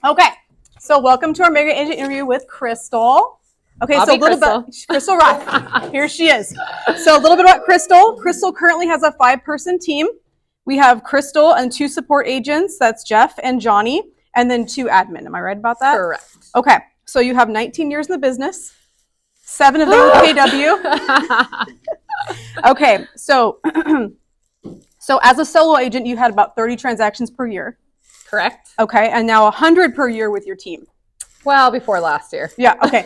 Okay, so welcome to our mega agent interview with Krystle. Okay, I'll so a be little Krystle. bit, Krystle Roth. Here she is. So a little bit about Krystle. Krystle currently has a 5-person team. We have Krystle and 2 support agents. That's Jeff and Johnny, and then 2 admin. Am I right about that? Correct. Okay, so you have 19 years in the business, 7 of them with KW. Okay, so as a solo agent, you had about 30 transactions per year. Correct. Okay, and now 100 per year with your team. Well, before last year. Yeah, okay.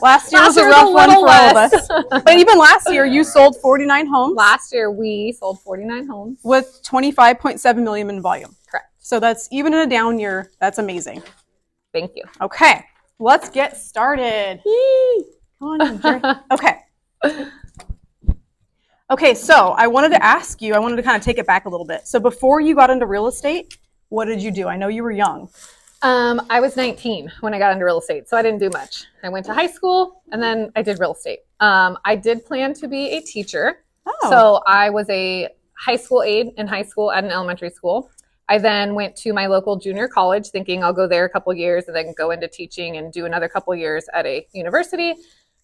Last year was a rough one for all of us. But even last year, you sold 49 homes. Last year, we sold 49 homes. With 25.7 million in volume. Correct. So that's, even in a down year, that's amazing. Thank you. Okay, let's get started. Come on, Jerry. Okay. Okay, so I wanted to ask you, I wanted to kind of take it back a little bit. So before you got into real estate, what did you do? I know you were young. I was 19 when I got into real estate, so I didn't do much. I went to high school, and then I did real estate. I did plan to be a teacher. Oh. So I was a high school aide in high school at an elementary school. I then went to my local junior college thinking I'll go there a couple years and then go into teaching and do another couple years at a university.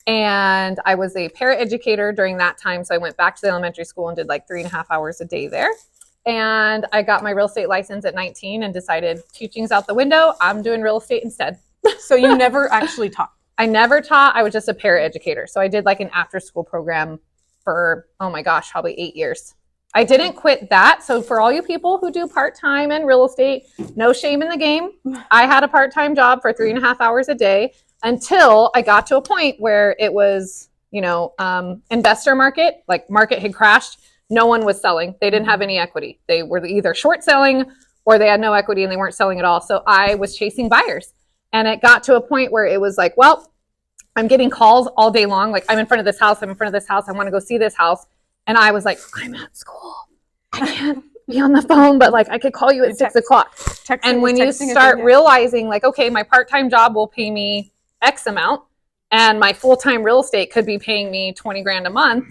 And I was a paraeducator during that time. So I went back to the elementary school and did like 3.5 hours a day there. And I got my real estate license at 19 and decided teaching's out the window. I'm doing real estate instead. So you never actually taught? I never taught. I was just a paraeducator. So I did like an after school program for, oh my gosh, probably 8 years. I didn't quit that. So for all you people who do part-time in real estate, no shame in the game. I had a part-time job for 3.5 hours a day until I got to a point where it was, investor market, like market had crashed. No one was selling. They didn't have any equity. They were either short selling or they had no equity and they weren't selling at all. So I was chasing buyers. And it got to a point where it was like, well, I'm getting calls all day long. Like, I'm in front of this house. I'm in front of this house. I want to go see this house. And I was like, I'm at school. I can't be on the phone, but like I could call you at 6 o'clock. And when you start realizing like, okay, my part-time job will pay me X amount and my full-time real estate could be paying me 20 grand a month,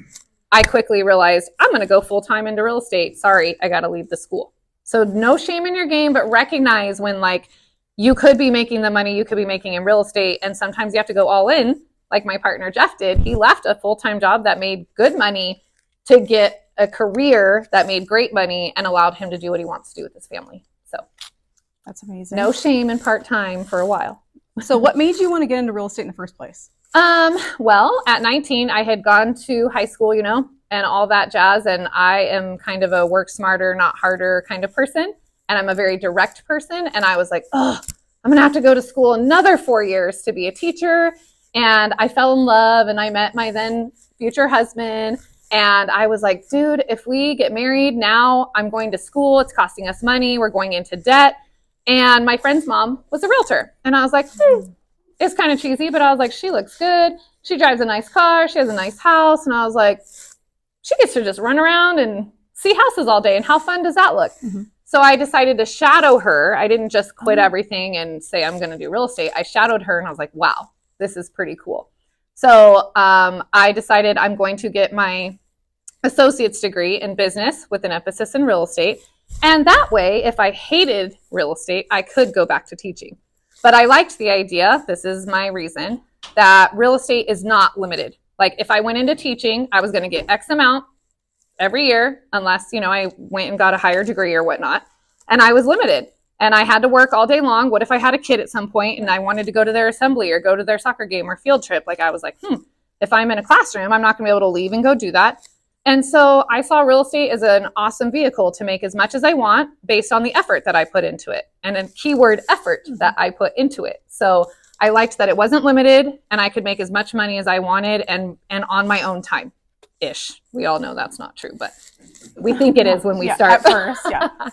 I quickly realized I'm going to go full-time into real estate. Sorry, I got to leave the school. So no shame in your game, but recognize when like you could be making the money you could be making in real estate. And sometimes you have to go all in like my partner Jeff did. He left a full-time job that made good money to get a career that made great money and allowed him to do what he wants to do with his family. So that's amazing. No shame in part-time for a while. So what made you want to get into real estate in the first place? Well, at 19, I had gone to high school, and all that jazz. And I am kind of a work smarter, not harder kind of person. And I'm a very direct person. And I was like, oh, I'm going to have to go to school another 4 years to be a teacher. And I fell in love and I met my then future husband. And I was like, dude, if we get married now, I'm going to school. It's costing us money. We're going into debt. And my friend's mom was a realtor. And I was like, it's kind of cheesy, but I was like, she looks good. She drives a nice car. She has a nice house. And I was like, she gets to just run around and see houses all day. And how fun does that look? Mm-hmm. So I decided to shadow her. I didn't just quit everything and say, I'm going to do real estate. I shadowed her and I was like, wow, this is pretty cool. So I decided I'm going to get my associate's degree in business with an emphasis in real estate. And that way, if I hated real estate, I could go back to teaching. But I liked the idea, this is my reason, that real estate is not limited. Like if I went into teaching, I was going to get X amount every year, unless, I went and got a higher degree or whatnot. And I was limited. And I had to work all day long. What if I had a kid at some point and I wanted to go to their assembly or go to their soccer game or field trip? Like I was like, if I'm in a classroom, I'm not going to be able to leave and go do that. And so I saw real estate as an awesome vehicle to make as much as I want based on the effort that I put into it. And a keyword effort that I put into it. So I liked that it wasn't limited and I could make as much money as I wanted and on my own time-ish. We all know that's not true, but we think it is when we start. At first,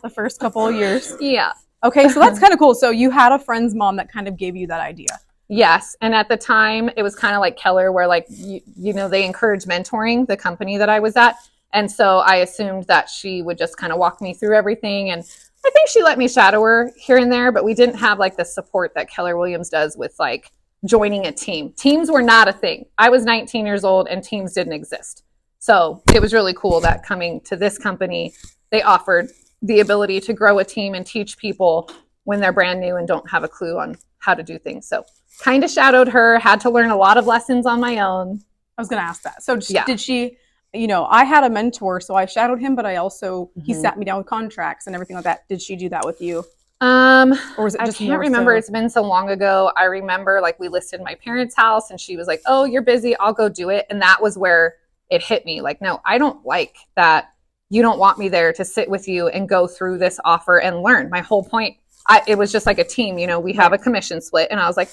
the first couple of years. Yeah. Okay, so that's kind of cool. So you had a friend's mom that kind of gave you that idea. Yes. And at the time, it was kind of like Keller, where like, they encourage mentoring, the company that I was at. And so I assumed that she would just kind of walk me through everything. And I think she let me shadow her here and there, but we didn't have like the support that Keller Williams does with like joining a team. Teams were not a thing. I was 19 years old and teams didn't exist. So it was really cool that coming to this company, they offered the ability to grow a team and teach people when they're brand new and don't have a clue on how to do things. So kind of shadowed her, had to learn a lot of lessons on my own. I was going to ask that. So did she, I had a mentor, so I shadowed him, but I also, he sat me down with contracts and everything like that. Did she do that with you? Or was it just I can't remember. It's been so long ago. I remember like we listed my parents' house and she was like, oh, you're busy, I'll go do it. And that was where it hit me. Like, no, I don't like that. You don't want me there to sit with you and go through this offer and learn. My whole point, it was just like a team, we have a commission split. And I was like,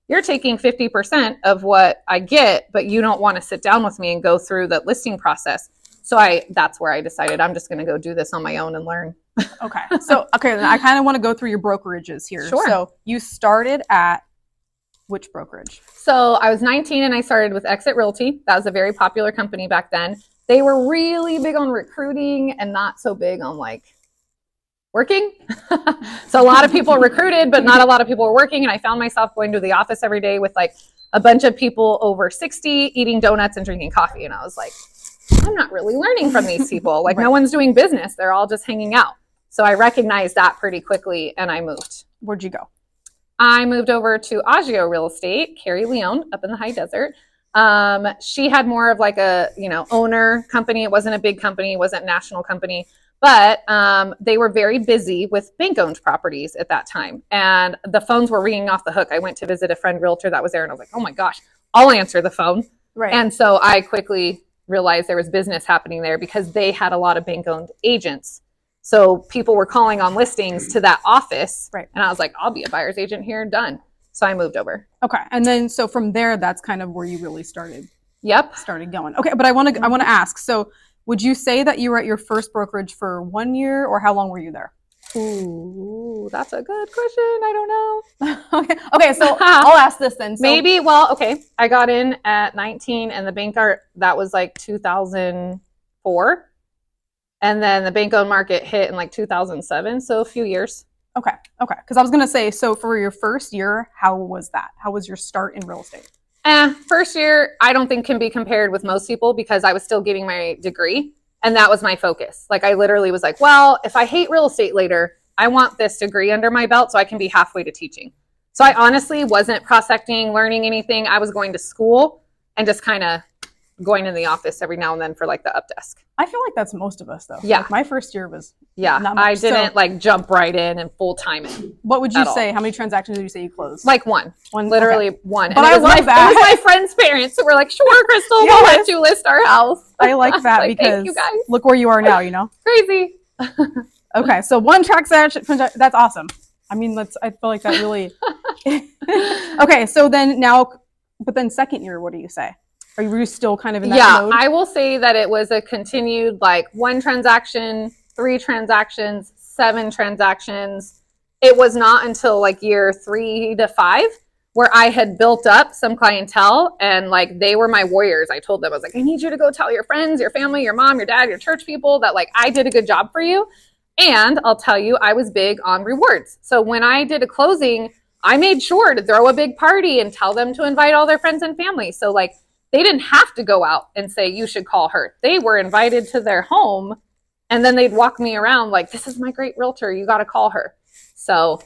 you're taking 50% of what I get, but you don't want to sit down with me and go through the listing process. So that's where I decided I'm just going to go do this on my own and learn. Okay. So, then I kind of want to go through your brokerages here. Sure. So you started at which brokerage? So I was 19 and I started with Exit Realty. That was a very popular company back then. They were really big on recruiting and not so big on like working. So a lot of people recruited, but not a lot of people were working. And I found myself going to the office every day with like a bunch of people over 60 eating donuts and drinking coffee. And I was like, I'm not really learning from these people. Like no one's doing business. They're all just hanging out. So I recognized that pretty quickly and I moved. Where'd you go? I moved over to Agio Real Estate, Carrie Leone, up in the high desert. She had more of like a, owner company. It wasn't a big company. It wasn't a national company, but they were very busy with bank-owned properties at that time. And the phones were ringing off the hook. I went to visit a friend realtor that was there and I was like, oh my gosh, I'll answer the phone. Right. And so I quickly realized there was business happening there because they had a lot of bank-owned agents. So people were calling on listings to that office. Right. And I was like, I'll be a buyer's agent here, done. So I moved over. Okay. And then, so from there, that's kind of where you really started going. Okay. But I want to ask, so would you say that you were at your first brokerage for 1 year or how long were you there? Ooh, that's a good question. I don't know. Okay. So I'll ask this then. So, I got in at 19 and the bank that was like 2004. And then the bank-owned market hit in like 2007, so a few years. Okay. Because I was going to say, so for your first year, how was that? How was your start in real estate? First year, I don't think can be compared with most people because I was still getting my degree. And that was my focus. Like I literally was like, well, if I hate real estate later, I want this degree under my belt so I can be halfway to teaching. So I honestly wasn't prospecting, learning anything. I was going to school and just kind of going in the office every now and then for like the up desk. I feel like that's most of us though. Yeah. Like my first year was not much. I didn't like jump right in and full time in. What would you say? How many transactions did you say you closed? Like one. Literally one. But I love that. It was my friend's parents who were like, sure, Krystle, we'll let you list our house. I like that because thank you guys. Look where you are now, Crazy. Okay. So one transaction, that's awesome. I mean, I feel like that really. Okay. So then but second year, what do you say? Are you still kind of in that mode? I will say that it was a continued like 1 transaction, 3 transactions, 7 transactions. It was not until like year 3 to 5 where I had built up some clientele and like they were my warriors. I told them, I was like, I need you to go tell your friends, your family, your mom, your dad, your church people that like I did a good job for you. And I'll tell you, I was big on rewards. So when I did a closing, I made sure to throw a big party and tell them to invite all their friends and family. So like, they didn't have to go out and say, you should call her. They were invited to their home and then they'd walk me around like, this is my great realtor. You got to call her. So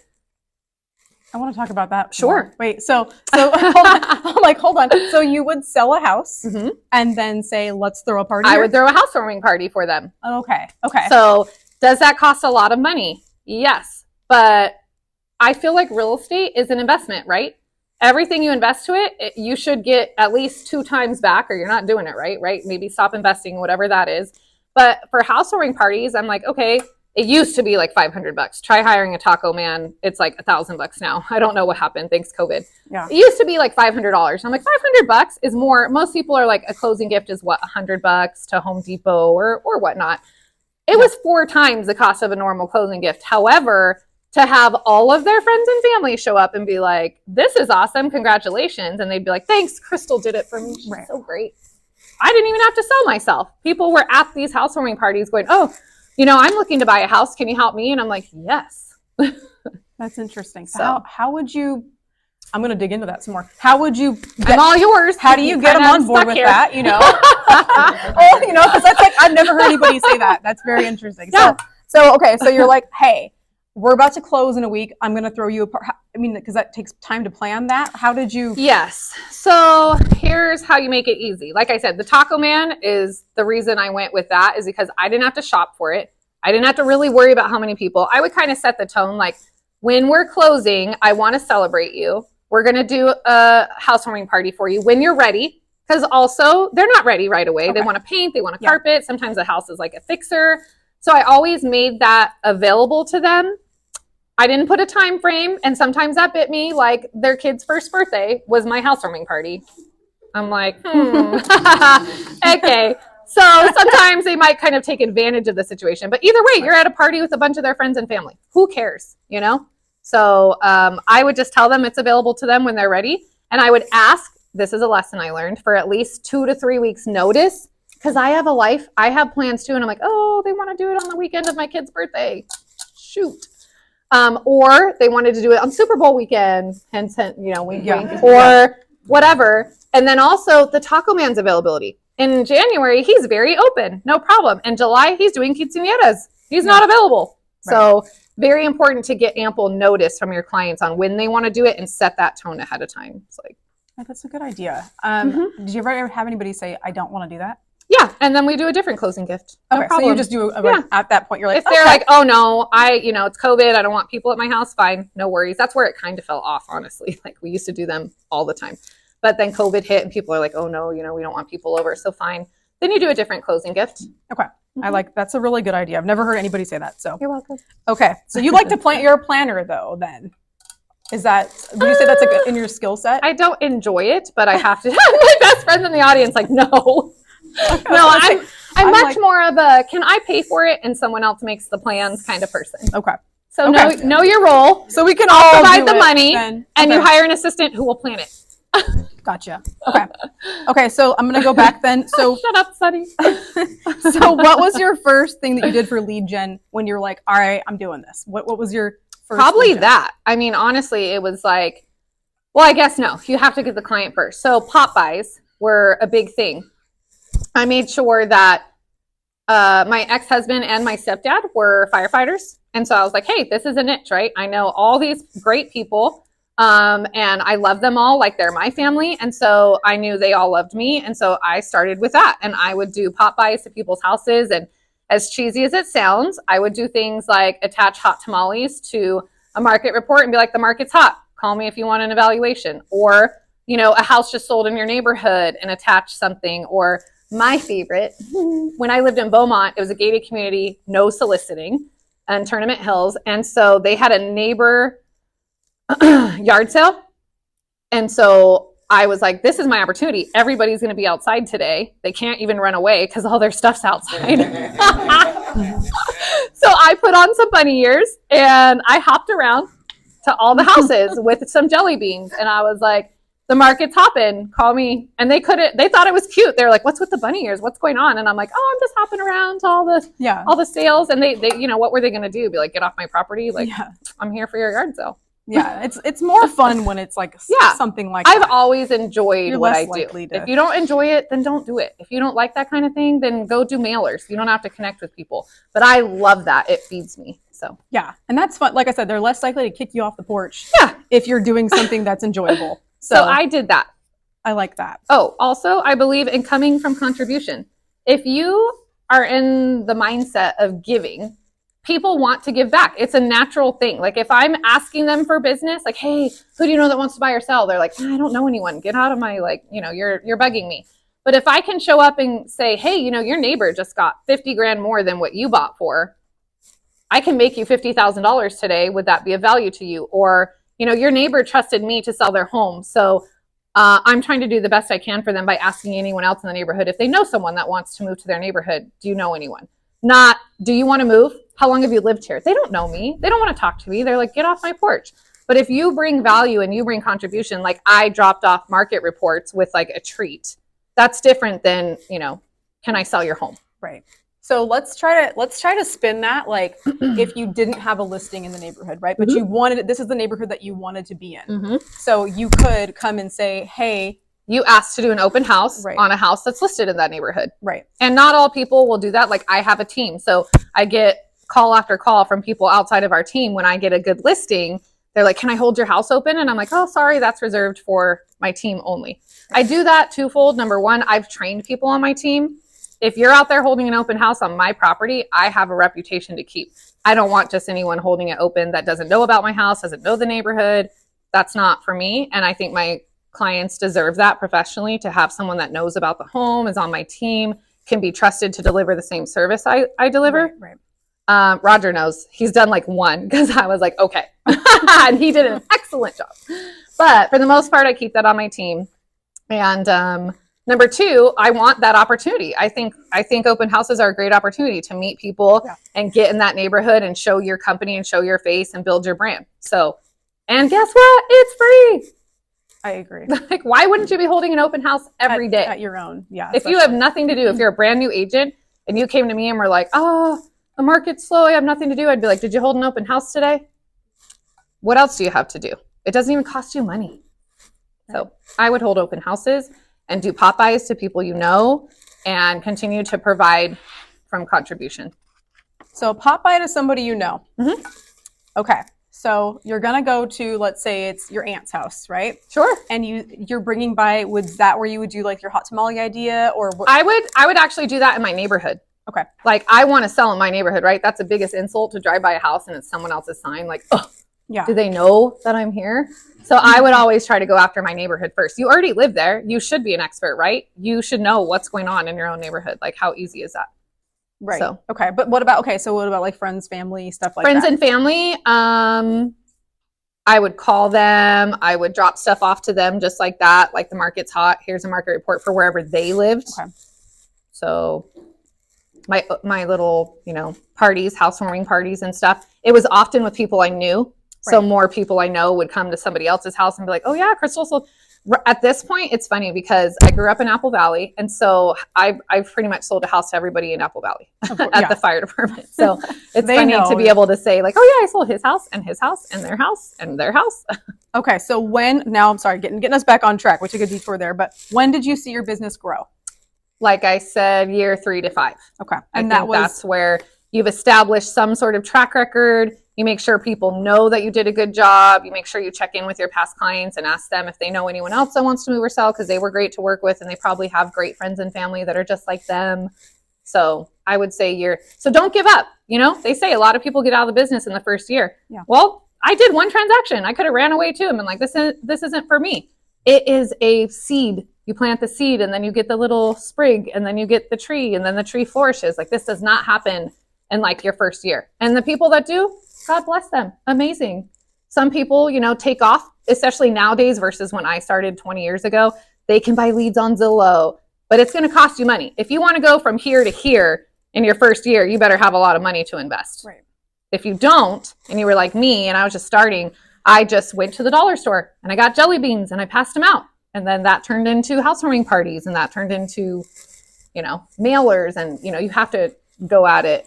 I want to talk about that. Sure. More. Wait, so hold on. So you would sell a house and then say, let's throw a party. I would throw a housewarming party for them. Okay. So does that cost a lot of money? Yes. But I feel like real estate is an investment, right? Everything you invest to it, you should get at least 2 times back or you're not doing it right? Maybe stop investing, whatever that is. But for housewarming parties, I'm like, okay, it used to be like $500. Try hiring a taco man. It's like $1,000 now. I don't know what happened. Thanks COVID. Yeah. It used to be like $500. I'm like, $500 is more. Most people are like, a closing gift is what, $100 to Home Depot or whatnot. It was 4 times the cost of a normal closing gift. However, to have all of their friends and family show up and be like, this is awesome, congratulations. And they'd be like, thanks, Krystle did it for me. She's so great. I didn't even have to sell myself. People were at these housewarming parties going, oh, I'm looking to buy a house. Can you help me? And I'm like, yes. That's interesting. So how would you, I'm going to dig into that some more. How would you I'm all yours. How do you get them on board with that? Because that's like, I've never heard anybody say that. That's very interesting. Yeah. So So, okay, so you're like, hey, we're about to close in a week. I'm going to throw you a part. I mean, because that takes time to plan that. How did you? Yes. So here's how you make it easy. Like I said, the Taco Man is the reason I went with that is because I didn't have to shop for it. I didn't have to really worry about how many people. I would kind of set the tone like, when we're closing, I want to celebrate you. We're going to do a housewarming party for you when you're ready. Because also, they're not ready right away. Okay. They want to paint, they want to carpet. Sometimes the house is like a fixer. So I always made that available to them. I didn't put a time frame, and sometimes that bit me. Like their kid's first birthday was my housewarming party. I'm like, okay. So sometimes they might kind of take advantage of the situation. But either way, you're at a party with a bunch of their friends and family. Who cares, you know? So I would just tell them it's available to them when they're ready. And I would ask, this is a lesson I learned, for at least 2 to 3 weeks notice. Because I have a life. I have plans too. And I'm like, oh, they want to do it on the weekend of my kid's birthday. Shoot. Or they wanted to do it on Super Bowl weekend, hence, you know, wink, wink, or whatever. And then also the Taco Man's availability. In January, he's very open, no problem. In July, he's doing quinceañeras. He's not available. Right. So very important to get ample notice from your clients on when they want to do it and set that tone ahead of time. It's like, oh, that's a good idea. Did you ever have anybody say, I don't want to do that? Yeah, and then we do a different closing gift. No okay, problem. so you just do at that point. You're like, if they're like, oh no, it's COVID. I don't want people at my house. Fine, no worries. That's where it kind of fell off, honestly. Like we used to do them all the time, but then COVID hit, and people are like, oh no, we don't want people over. So fine, then you do a different closing gift. Okay, that's a really good idea. I've never heard anybody say that. So you're welcome. Okay, so you like to plan. You're a planner, though. Then would you say that's in your skill set? I don't enjoy it, but I have to. My best friends in the audience like, no. No, I'm much more of a can I pay for it and someone else makes the plans kind of person. Okay. So know your role. So we can all provide the money and you hire an assistant who will plan it. Gotcha. Okay. Okay, so I'm gonna go back then. So shut up, Sunny. So what was your first thing that you did for lead gen when you're like, all right, I'm doing this? What was your first Probably that. I mean, honestly, it was like, well, I guess no. You have to get the client first. So pop buys were a big thing. I made sure that my ex-husband and my stepdad were firefighters. And so I was like, hey, this is a niche, right? I know all these great people and I love them all like they're my family. And so I knew they all loved me. And so I started with that. And I would do pop buys to people's houses. And as cheesy as it sounds, I would do things like attach hot tamales to a market report and be like, the market's hot. Call me if you want an evaluation. Or, a house just sold in your neighborhood and attach something. Or my favorite, when I lived in Beaumont, it was a gated community, no soliciting, and Tournament Hills. And so they had a neighbor yard sale. And so I was like, this is my opportunity. Everybody's going to be outside today. They can't even run away because all their stuff's outside. So I put on some bunny ears and I hopped around to all the houses with some jelly beans. And I was like, the market's hopping, call me. And they thought it was cute. They were like, what's with the bunny ears? What's going on? And I'm like, oh, I'm just hopping around to all the sales. And they what were they going to do? Be like, get off my property? Like, I'm here for your yard sale. Yeah. It's more fun when it's like something like I've that. always enjoyed what I do. If you don't enjoy it, then don't do it. If you don't like that kind of thing, then go do mailers. You don't have to connect with people. But I love that. It feeds me. So yeah. And that's fun. Like I said, they're less likely to kick you off the porch if you're doing something that's enjoyable. So I did that. I like that. Oh, also, I believe in coming from contribution. If you are in the mindset of giving, people want to give back. It's a natural thing. Like if I'm asking them for business, like, hey, who do you know that wants to buy or sell? They're like, I don't know anyone. Get out of my, you're bugging me. But if I can show up and say, hey, your neighbor just got 50 grand more than what you bought for, I can make you $50,000 today. Would that be of value to you? Or your neighbor trusted me to sell their home. So I'm trying to do the best I can for them by asking anyone else in the neighborhood if they know someone that wants to move to their neighborhood. Do you know anyone? Not, do you want to move? How long have you lived here? They don't know me. They don't want to talk to me. They're like, get off my porch. But if you bring value and you bring contribution, like I dropped off market reports with like a treat, that's different than, can I sell your home? Right. So let's try to spin that like if you didn't have a listing in the neighborhood, right? But this is the neighborhood that you wanted to be in. So you could come and say, hey, you asked to do an open house on a house that's listed in that neighborhood. Right. And not all people will do that. Like I have a team. So I get call after call from people outside of our team when I get a good listing. They're like, can I hold your house open? And I'm like, oh, sorry, that's reserved for my team only. I do that twofold. Number one, I've trained people on my team. If you're out there holding an open house on my property, I have a reputation to keep. I don't want just anyone holding it open that doesn't know about my house, doesn't know the neighborhood. That's not for me. And I think my clients deserve that professionally, to have someone that knows about the home, is on my team, can be trusted to deliver the same service I deliver. Right. Roger knows. He's done like one because I was like, okay. And he did an excellent job. But for the most part, I keep that on my team. And number two, I want that opportunity. I think open houses are a great opportunity to meet people and get in that neighborhood and show your company and show your face and build your brand. So, and guess what? It's free. I agree. Like, why wouldn't you be holding an open house every day? At your own, yeah. If you have nothing to do, if you're a brand new agent and you came to me and were like, oh, the market's slow, I have nothing to do, I'd be like, did you hold an open house today? What else do you have to do? It doesn't even cost you money. So I would hold open houses and do pop-bys to people you know and continue to provide from contribution. So pop-by to somebody you know. Mm-hmm. Okay. So you're going to go to, let's say it's your aunt's house, right? Sure. And you're bringing by, was that where you would do like your hot tamale idea, or what? I would actually do that in my neighborhood. Okay. Like, I want to sell in my neighborhood, right? That's the biggest insult, to drive by a house and it's someone else's sign. Like, oh, yeah. Do they know that I'm here? So I would always try to go after my neighborhood first. You already live there. You should be an expert, right? You should know what's going on in your own neighborhood. Like, how easy is that? Right. So, okay. But what about like friends, family, stuff like friends that? and family, I would call them. I would drop stuff off to them just like that. Like, the market's hot. Here's a market report for wherever they lived. Okay. So my little, parties, housewarming parties and stuff, it was often with people I knew. So more people I know would come to somebody else's house and be like, oh yeah, Krystle sold. At this point, it's funny because I grew up in Apple Valley. And so I've pretty much sold a house to everybody in Apple Valley at the fire department. So it's funny to be able to say like, oh yeah, I sold his house and their house and their house. Okay. So I'm sorry, getting us back on track. We took a detour there, but when did you see your business grow? Like I said, year 3 to 5. Okay. And that's where you've established some sort of track record. You make sure people know that you did a good job. You make sure you check in with your past clients and ask them if they know anyone else that wants to move or sell, because they were great to work with and they probably have great friends and family that are just like them. So I would say so don't give up. They say a lot of people get out of the business in the first year. Yeah. Well, I did one transaction. I could have ran away too and been like, this isn't for me. It is a seed. You plant the seed and then you get the little sprig and then you get the tree and then the tree flourishes. Like, this does not happen in like your first year. And the people that do, God bless them. Amazing. Some people, take off, especially nowadays versus when I started 20 years ago. They can buy leads on Zillow, but it's going to cost you money. If you want to go from here to here in your first year, you better have a lot of money to invest. Right. If you don't, and you were like me and I was just starting, I just went to the dollar store and I got jelly beans and I passed them out. And then that turned into housewarming parties and that turned into, mailers. And, you have to go at it.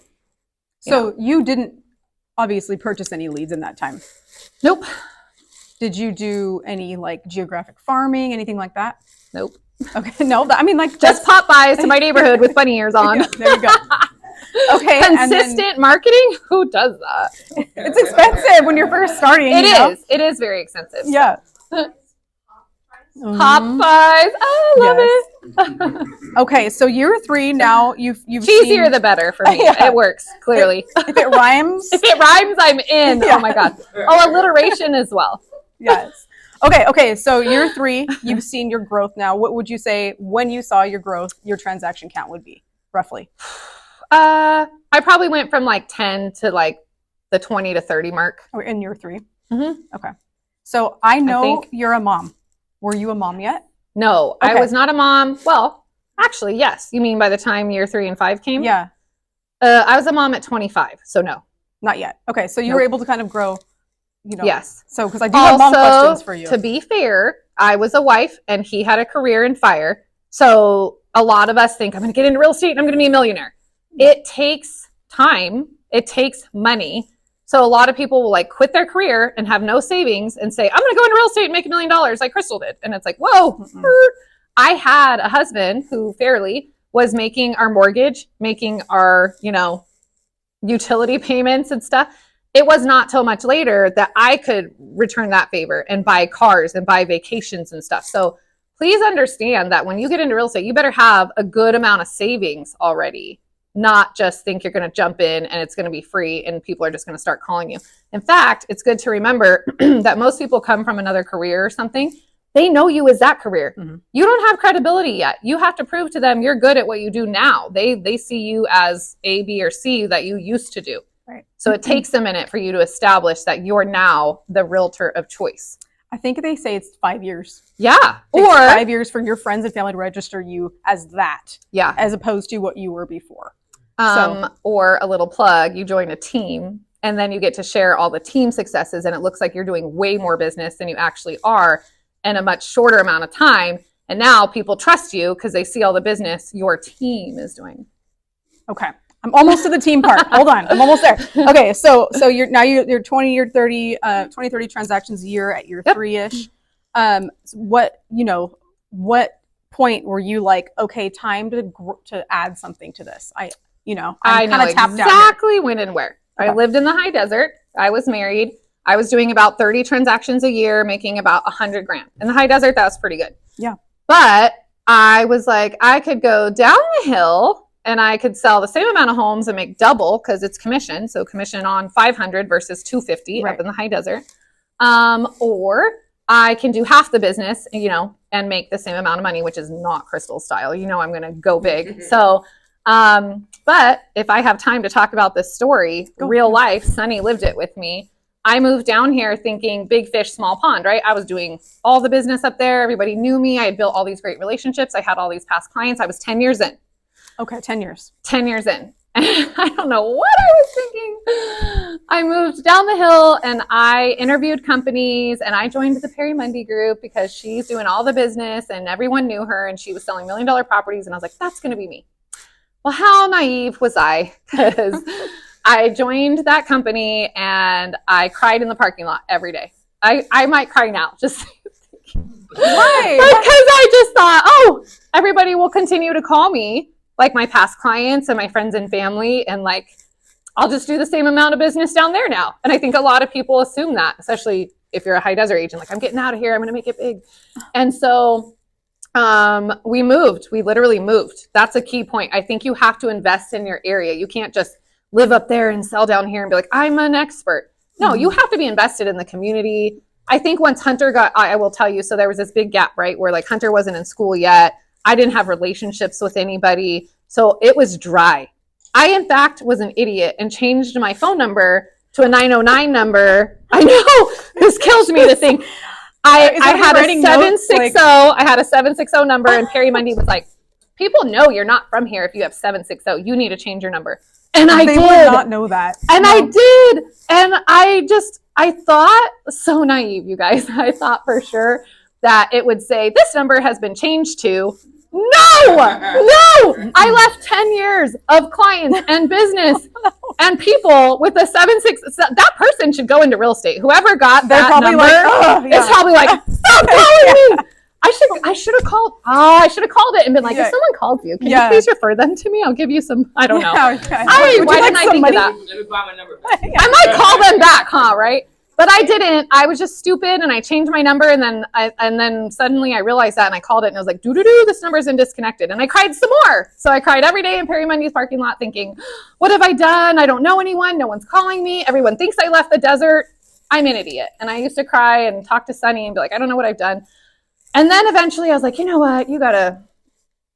So you didn't obviously purchase any leads in that time? Nope. Did you do any like geographic farming, anything like that? Nope. Okay. No, I mean like just pop-bys to my neighborhood with bunny ears on. There you go. Okay. Consistent marketing? Who does that? It's expensive when you're first starting. It is very expensive. Yeah. Pop-bys. I love it. Okay, so year 3 now. You've cheesier the better for me. Yeah. It works clearly. If it rhymes, I'm in. Yeah. Oh my god. Oh, alliteration as well. Yes. Okay. So year 3, you've seen your growth now. What would you say when you saw your growth, your transaction count would be roughly? I probably went from like 10 to like the 20 to 30 mark. Or in year 3. Mm-hmm. Okay. So I know you're a mom. Were you a mom yet? No, okay. I was not a mom. Well, actually, yes. You mean by the time year 3 and 5 came? Yeah. I was a mom at 25, so no. Not yet. Okay, so you were able to kind of grow, Yes. So, because I do have mom questions for you. To be fair, I was a wife and he had a career in fire. So a lot of us think, I'm going to get into real estate and I'm going to be a millionaire. It takes time. It takes money. So a lot of people will like quit their career and have no savings and say, I'm going to go into real estate and make $1 million like Krystle did. And it's like, whoa. I had a husband who fairly was making our mortgage, making our, utility payments and stuff. It was not till much later that I could return that favor and buy cars and buy vacations and stuff. So please understand that when you get into real estate, you better have a good amount of savings already, not just think you're going to jump in and it's going to be free and people are just going to start calling you. In fact, it's good to remember that most people come from another career or something. They know you as that career. Mm-hmm. You don't have credibility yet. You have to prove to them you're good at what you do now. They see you as A, B, or C that you used to do. Right. So it takes a minute for you to establish that you're now the realtor of choice. I think they say it's 5 years. Yeah. Or 5 years for your friends and family to register you as that. Yeah. As opposed to what you were before. Or a little plug, you join a team and then you get to share all the team successes and it looks like you're doing way more business than you actually are in a much shorter amount of time. And now people trust you because they see all the business your team is doing. Okay. I'm almost to the team part. Hold on. I'm almost there. Okay. So you're 20 or 30 transactions a year at your 3-ish. What point were you like, okay, time to add something to this? I know exactly when and where. Okay. I lived in the high desert. I was married. I was doing about 30 transactions a year, making about $100,000. In the high desert, that was pretty good. Yeah. But I was like, I could go down the hill and I could sell the same amount of homes and make double because it's commission. So commission on 500 versus 250 up in the high desert. Or I can do half the business, and make the same amount of money, which is not Krystle style. I'm going to go big. So, but if I have time to talk about this story, real life, Sunny lived it with me. I moved down here thinking big fish, small pond, right? I was doing all the business up there. Everybody knew me. I had built all these great relationships. I had all these past clients. I was 10 years in. Okay, 10 years. 10 years in. I don't know what I was thinking. I moved down the hill and I interviewed companies and I joined the Perry Mundy group because she's doing all the business and everyone knew her and she was selling $1 million properties. And I was like, that's going to be me. Well, how naive was I? Because I joined that company and I cried in the parking lot every day. I might cry now, just why? Because I just thought, everybody will continue to call me, like my past clients and my friends and family, and like I'll just do the same amount of business down there now. And I think a lot of people assume that, especially if you're a high desert agent, like I'm getting out of here, I'm going to make it big. And so we moved. We literally moved. That's a key point. I think you have to invest in your area. You can't just live up there and sell down here and be like, I'm an expert. No, you have to be invested in the community. I think once Hunter I will tell you, so there was this big gap, right? Where like Hunter wasn't in school yet. I didn't have relationships with anybody. So it was dry. I, in fact, was an idiot and changed my phone number to a 909 number. I know, this kills me to think. I had a 760. I had a 760 number and Perry Mundy was like, people know you're not from here if you have 760. You need to change your number. And I did. They would not know that. And I did. And I thought, so naive, you guys. I thought for sure that it would say, this number has been changed to. No. I left 10 years of clients and business and people with a 760. That person should go into real estate. Whoever got that number is probably like, stop calling me. I should have called. I should have called it and been like, if someone calls you, can you please refer them to me? I'll give you some. I don't know. Why didn't I think of that? Let me buy my number. I might call them back, huh? Right? But I didn't. I was just stupid, and I changed my number, and then suddenly I realized that, and I called it, and I was like, this number's been disconnected, and I cried some more. So I cried every day in Perry Mundy's parking lot, thinking, what have I done? I don't know anyone. No one's calling me. Everyone thinks I left the desert. I'm an idiot. And I used to cry and talk to Sunny and be like, I don't know what I've done. And then eventually I was like, you know what? You gotta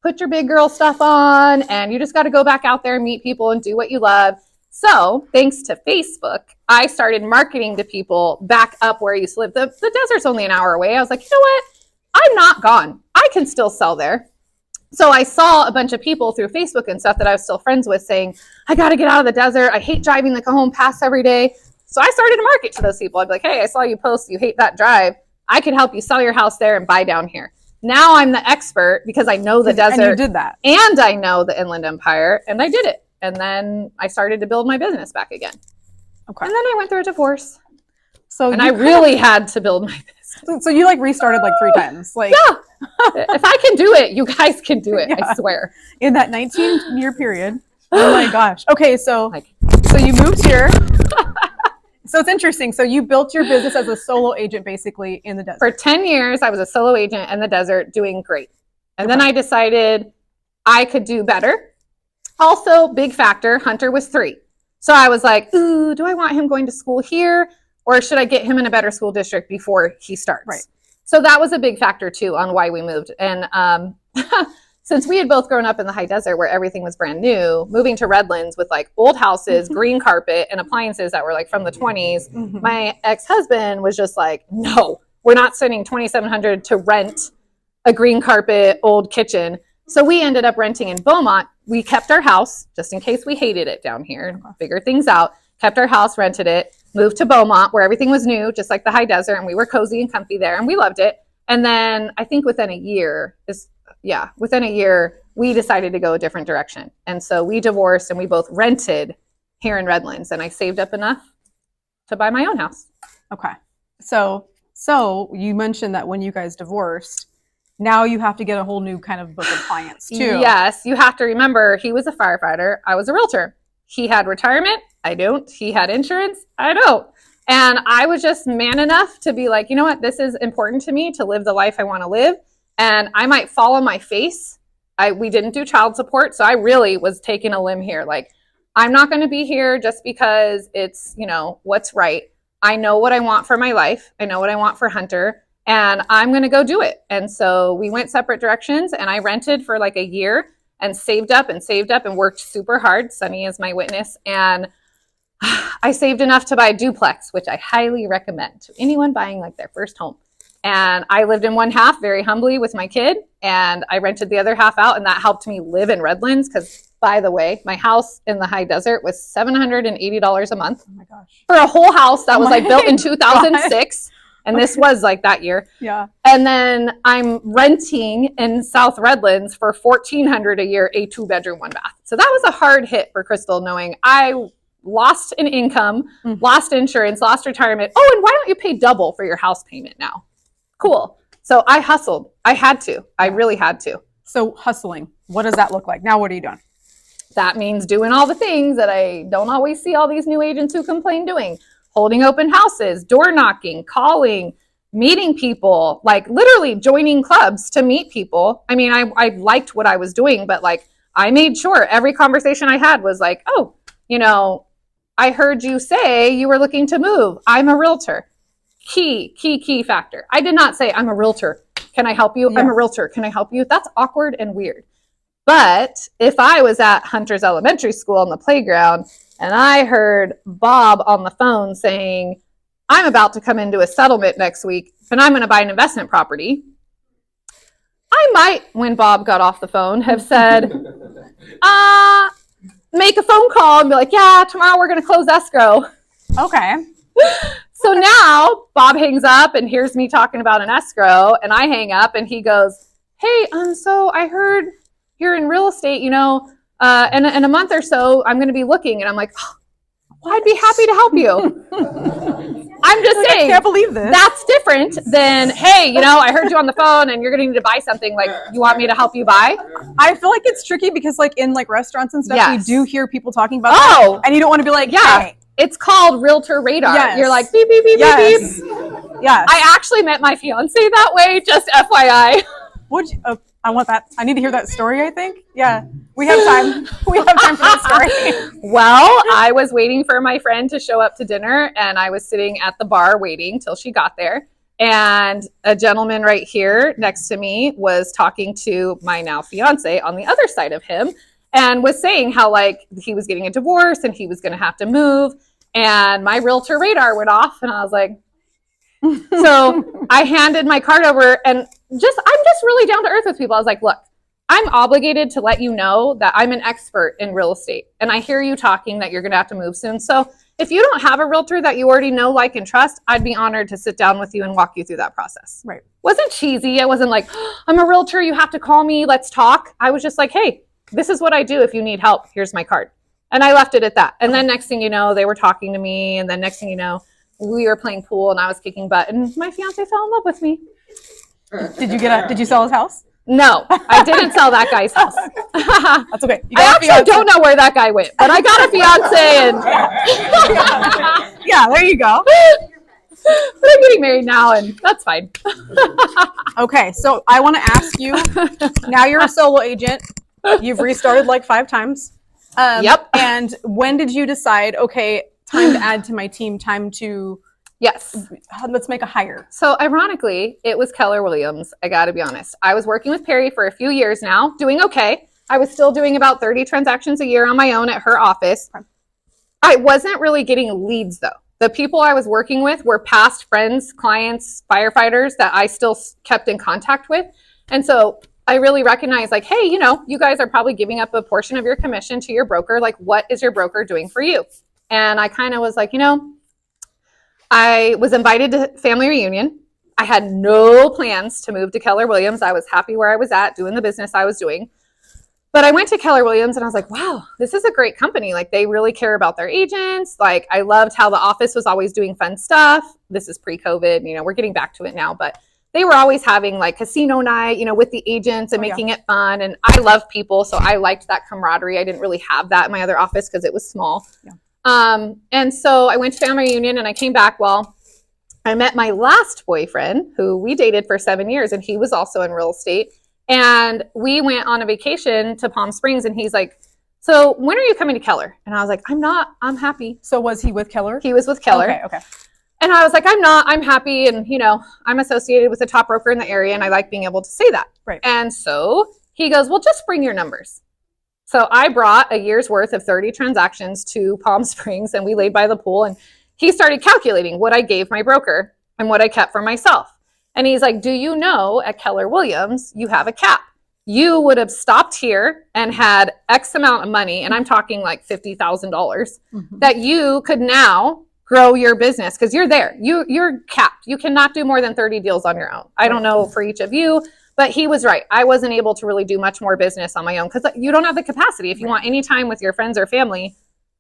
put your big girl stuff on, and you just gotta go back out there and meet people and do what you love. So thanks to Facebook, I started marketing to people back up where I used to live. The desert's only an hour away. I was like, you know what? I'm not gone. I can still sell there. So I saw a bunch of people through Facebook and stuff that I was still friends with saying, I got to get out of the desert. I hate driving the Cajon Pass every day. So I started to market to those people. I'd be like, hey, I saw you post, you hate that drive. I can help you sell your house there and buy down here. Now I'm the expert because I know the desert. And you did that. And I know the Inland Empire, and I did it. And then I started to build my business back again. Okay. And then I went through a divorce. And I really had to build my business. So you like restarted like 3 times. Like, yeah. If I can do it, you guys can do it. I swear. In that 19-year period. Oh my gosh. Okay, so So you moved here. So it's interesting. So you built your business as a solo agent basically in the desert. For 10 years, I was a solo agent in the desert doing great. And then I decided I could do better. Also, big factor, Hunter was 3. So I was like, ooh, do I want him going to school here? Or should I get him in a better school district before he starts? Right. So that was a big factor too on why we moved. And since we had both grown up in the high desert where everything was brand new, moving to Redlands with like old houses, green carpet, and appliances that were like from the 20s, my ex-husband was just like, no, we're not spending $2,700 to rent a green carpet, old kitchen. So we ended up renting in Beaumont. We kept our house just in case we hated it down here, figured things out, kept our house, rented it, moved to Beaumont where everything was new, just like the high desert, and we were cozy and comfy there and we loved it. And then I think within a year, we decided to go a different direction. And so we divorced and we both rented here in Redlands, and I saved up enough to buy my own house. Okay. So you mentioned that when you guys divorced, now you have to get a whole new kind of book of clients too. Yes, you have to remember he was a firefighter. I was a realtor. He had retirement. I don't. He had insurance. I don't. And I was just man enough to be like, you know what? This is important to me to live the life I want to live. And I might fall on my face. We didn't do child support. So I really was taking a limb here. Like, I'm not going to be here just because it's, what's right. I know what I want for my life. I know what I want for Hunter. And I'm going to go do it. And so we went separate directions, and I rented for like a year and saved up and worked super hard. Sunny is my witness. And I saved enough to buy a duplex, which I highly recommend to anyone buying like their first home. And I lived in one half very humbly with my kid, and I rented the other half out, and that helped me live in Redlands because, by the way, my house in the high desert was $780 a month. Oh my gosh. For a whole house that was like built in 2006. And this was like that year. Yeah. And then I'm renting in South Redlands for $1,400 a year, a 2-bedroom, 1 bath. So that was a hard hit for Krystle, knowing I lost an income, lost insurance, lost retirement. Oh, and why don't you pay double for your house payment now? Cool. So I hustled. I had to. I really had to. So hustling, what does that look like? Now what are you doing? That means doing all the things that I don't always see all these new agents who complain doing. Holding open houses, door knocking, calling, meeting people, like literally joining clubs to meet people. I mean, I liked what I was doing, but like I made sure every conversation I had was like, oh, I heard you say you were looking to move. I'm a realtor. Key factor. I did not say I'm a realtor. Can I help you? Yeah. I'm a realtor. Can I help you? That's awkward and weird. But if I was at Hunter's elementary school on the playground and I heard Bob on the phone saying, I'm about to come into a settlement next week, and I'm going to buy an investment property, I might, when Bob got off the phone, have said, make a phone call and be like, yeah, tomorrow we're going to close escrow. Okay. So now Bob hangs up and hears me talking about an escrow, and I hang up and he goes, hey, so I heard you're in real estate, in a month or so, I'm going to be looking. And I'm like, oh, I'd be happy to help you. I'm just saying, I can't believe this. That's different than, hey, I heard you on the phone and you're going to need to buy something. Like, you want me to help you buy? I feel like it's tricky because like in like restaurants and stuff, Yes. we do hear people talking about that. And you don't want to be like, Yeah. hey. It's called Realtor Radar. Yes. You're like, beep, beep, beep, Yes. beep, beep. Yes. I actually met my fiance that way, just FYI. I want that. I need to hear that story, I think. Yeah. We have time. We have time for that story. Well, I was waiting for my friend to show up to dinner, and I was sitting at the bar waiting till she got there. And a gentleman right here next to me was talking to my now fiance on the other side of him and was saying how like he was getting a divorce and he was going to have to move. And my Realtor Radar went off, and I was like, so I handed my card over, and I'm just really down to earth with people. I was like, look, I'm obligated to let you know that I'm an expert in real estate, and I hear you talking that you're going to have to move soon. So if you don't have a realtor that you already know, like, and trust, I'd be honored to sit down with you and walk you through that process. Right. Wasn't cheesy. I wasn't like, oh, I'm a realtor, you have to call me, let's talk. I was just like, hey, this is what I do. If you need help, here's my card. And I left it at that. And then next thing you know, they were talking to me, and then next thing you know, we were playing pool and I was kicking butt, and my fiance fell in love with me. Did you sell his house? No, I didn't sell that guy's house. That's okay. You I got a actually fiance. don't know where that guy went, but I got a fiance and Yeah, there you go. but I'm getting married now and that's fine. Okay, so I want to ask you, now you're a solo agent. You've restarted like 5 times. Yep. And when did you decide, okay, time to add to my team, time to, Yes. let's make a hire? So ironically, it was Keller Williams. I got to be honest. I was working with Perry for a few years now, doing okay. I was still doing about 30 transactions a year on my own at her office. I wasn't really getting leads though. The people I was working with were past friends, clients, firefighters that I still kept in contact with. And so I really recognized like, hey, you know, you guys are probably giving up a portion of your commission to your broker. Like, what is your broker doing for you? And I kind of was like, you know, I was invited to family reunion. I had no plans to move to Keller Williams. I was happy where I was at, doing the business I was doing. But I went to Keller Williams and I was like, wow, this is a great company. Like, they really care about their agents. Like, I loved how the office was always doing fun stuff. This is pre-COVID, you know, we're getting back to it now, but they were always having like casino night, you know, with the agents and making it fun. And I love people, so I liked that camaraderie. I didn't really have that in my other office because it was small. Yeah. And so I went to family reunion and I came back. Well, I met my last boyfriend who we dated for 7 years and he was also in real estate. And we went on a vacation to Palm Springs and he's like, so when are you coming to Keller? And I was like, I'm happy. So was he with Keller? He was with Keller. Okay. And I was like, I'm happy. And, you know, I'm associated with the top broker in the area and I like being able to say that. Right. And so he goes, well, just bring your numbers. So I brought a year's worth of 30 transactions to Palm Springs and we laid by the pool and he started calculating what I gave my broker and what I kept for myself. And he's like, do you know at Keller Williams, you have a cap? You would have stopped here and had X amount of money, and I'm talking like $50,000, that you could now grow your business because you're there. You're capped. You cannot do more than 30 deals on your own. I don't know for each of you, but he was right. I wasn't able to really do much more business on my own because you don't have the capacity. If you want any time with your friends or family,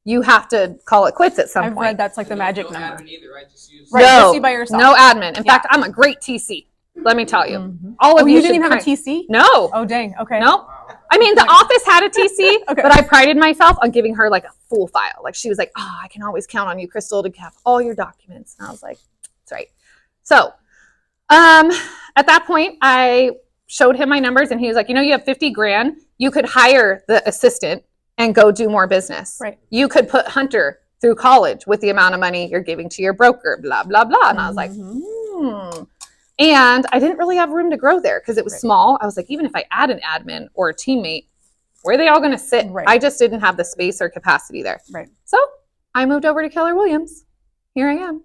you have to call it quits at some point. I've read that's like the magic number. Either, right? Just use Just you by yourself. No admin. In fact, I'm a great TC. Let me tell you. All of you didn't even have a TC? No. Oh, dang. Okay. No. I mean, the office had a TC, but I prided myself on giving her like a full file. Like, she was like, oh, I can always count on you, Krystle, to have all your documents. And I was like, that's right. So at that point, I showed him my numbers and he was like, you know, you have 50 grand. You could hire the assistant and go do more business. Right. You could put Hunter through college with the amount of money you're giving to your broker, blah, blah, blah. And I was like, And I didn't really have room to grow there because it was small. I was like, even if I add an admin or a teammate, where are they all going to sit? Right. I just didn't have the space or capacity there. Right. So I moved over to Keller Williams. Here I am.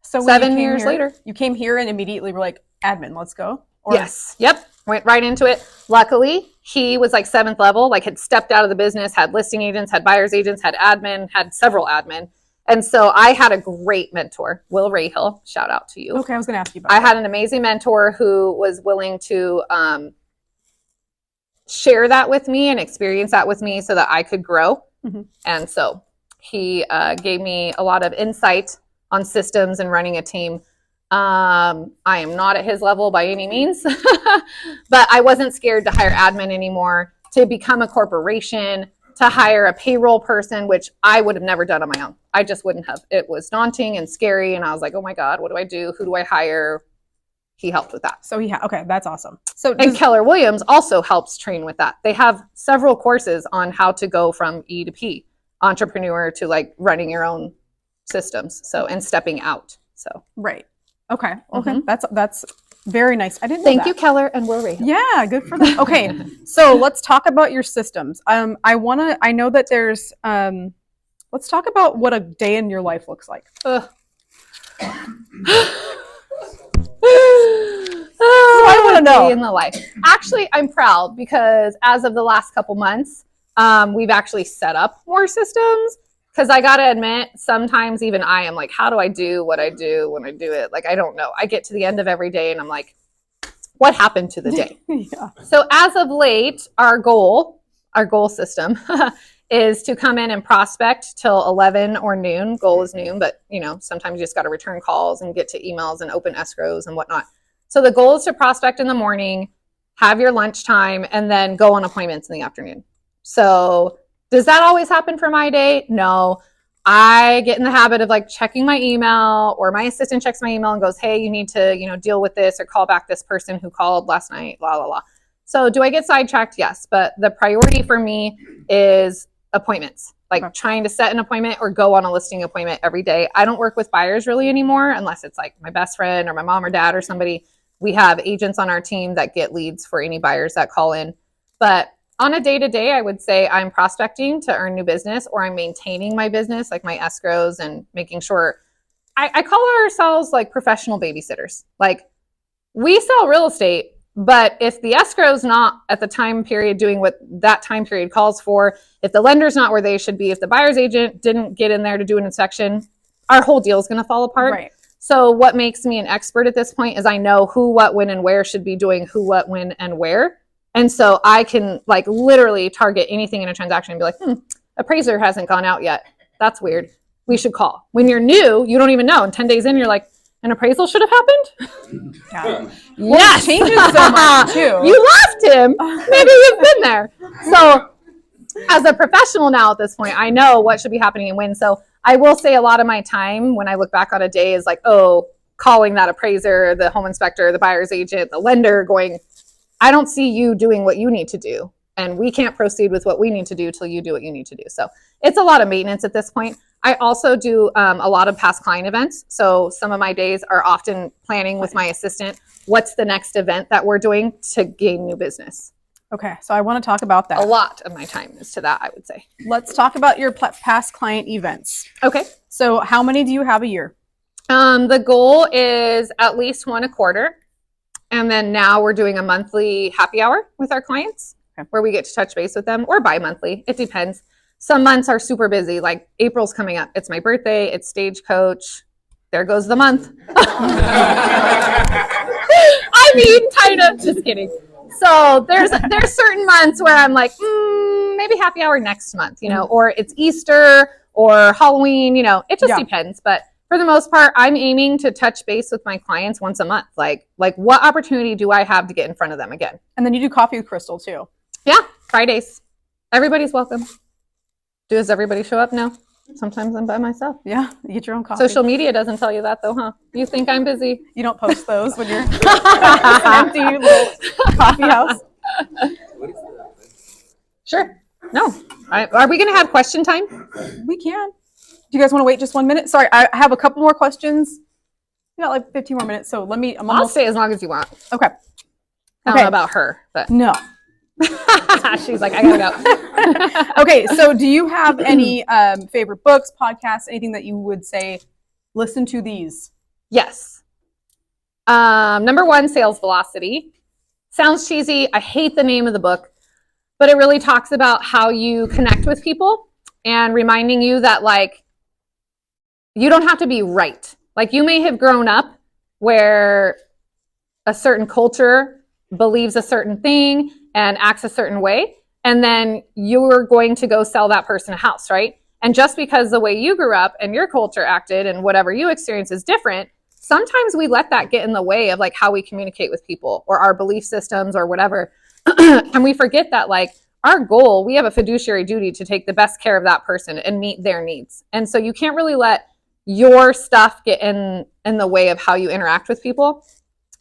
So when 7 you came years here, later. You came here and immediately were like, admin, let's go? Or Yes. Yep. Went right into it. Luckily, he was like 7th level, like had stepped out of the business, had listing agents, had buyer's agents, had admin, had several admin. And so I had a great mentor, Will Rayhill. Shout out to you. Okay, I was going to ask you about I that. had an amazing mentor who was willing to share that with me and experience that with me so that I could grow. And so he gave me a lot of insight on systems and running a team. I am not at his level by any means, but I wasn't scared to hire admin anymore, to become a corporation, to hire a payroll person, which I would have never done on my own. I just wouldn't have. It was daunting and scary. And I was like, oh my God, what do I do? Who do I hire? He helped with that. So okay, that's awesome. So and Keller Williams also helps train with that. They have several courses on how to go from E to P, entrepreneur to like running your own systems. So, and stepping out. So, right. Okay. That's very nice. I didn't know Thank that. you, Keller and Will Ray. Yeah, good for them. Okay, so let's talk about your systems. I know that there's, let's talk about what a day in your life looks like. I want to know. Day in the life. Actually, I'm proud because as of the last couple months, we've actually set up more systems. Because I got to admit, sometimes even I am like, how do I do what I do when I do it? Like, I don't know. I get to the end of every day and I'm like, what happened to the day? Yeah. So as of late, our goal system is to come in and prospect till 11 or noon. Goal is noon, but you know, sometimes you just got to return calls and get to emails and open escrows and whatnot. So the goal is to prospect in the morning, have your lunchtime, and then go on appointments in the afternoon. So does that always happen for my day? No. I get in the habit of like checking my email, or my assistant checks my email and goes, hey, you need to, deal with this or call back this person who called last night, blah, blah, blah. So do I get sidetracked? Yes. But the priority for me is appointments, like trying to set an appointment or go on a listing appointment every day. I don't work with buyers really anymore, unless it's like my best friend or my mom or dad or somebody. We have agents on our team that get leads for any buyers that call in. But on a day-to-day, I would say I'm prospecting to earn new business, or I'm maintaining my business, like my escrows, and making sure I call ourselves like professional babysitters. Like, we sell real estate, but if the escrow's not at the time period doing what that time period calls for, if the lender's not where they should be, if the buyer's agent didn't get in there to do an inspection, our whole deal is going to fall apart. Right. So what makes me an expert at this point is I know who, what, when, and where should be doing who, what, when, and where. And so I can like literally target anything in a transaction and be like, appraiser hasn't gone out yet. That's weird. We should call. When you're new, you don't even know. And 10 days in, you're like, an appraisal should have happened? Yeah. Yes. It changes so much too. You left him. Maybe you've been there. So as a professional now at this point, I know what should be happening and when. So I will say a lot of my time when I look back on a day is like, calling that appraiser, the home inspector, the buyer's agent, the lender, going, I don't see you doing what you need to do, and we can't proceed with what we need to do till you do what you need to do. So it's a lot of maintenance at this point. I also do a lot of past client events. So some of my days are often planning with my assistant, what's the next event that we're doing to gain new business. Okay, so I want to talk about that. A lot of my time is to that, I would say. Let's talk about your past client events. Okay. So how many do you have a year? The goal is at least one a quarter. And then now we're doing a monthly happy hour with our clients, where we get to touch base with them, or bi-monthly. It depends. Some months are super busy, like April's coming up. It's my birthday. It's Stagecoach. There goes the month. I mean, kind of. Just kidding. So there's certain months where I'm like, maybe happy hour next month, or it's Easter or Halloween, it just depends. But for the most part, I'm aiming to touch base with my clients once a month. Like what opportunity do I have to get in front of them again? And then you do coffee with Krystle too. Yeah, Fridays. Everybody's welcome. Does everybody show up? No. Sometimes I'm by myself. Yeah, you get your own coffee. Social media doesn't tell you that though, huh? You think I'm busy? You don't post those when you're in an empty little coffee house? Sure. No. Are we going to have question time? We can. Do you guys want to wait just 1 minute? Sorry, I have a couple more questions. You got like 15 more minutes, so I'll stay as long as you want. Okay. I don't know about her, but no. She's like, I gotta go. Okay, so do you have any favorite books, podcasts, anything that you would say, listen to these? Yes. Number 1, Sales Velocity. Sounds cheesy. I hate the name of the book, but it really talks about how you connect with people and reminding you that you don't have to be right. Like, you may have grown up where a certain culture believes a certain thing and acts a certain way, and then you're going to go sell that person a house, right? And just because the way you grew up and your culture acted and whatever you experience is different, sometimes we let that get in the way of how we communicate with people or our belief systems or whatever. And we forget that our goal, we have a fiduciary duty to take the best care of that person and meet their needs. And so you can't really let your stuff get in the way of how you interact with people.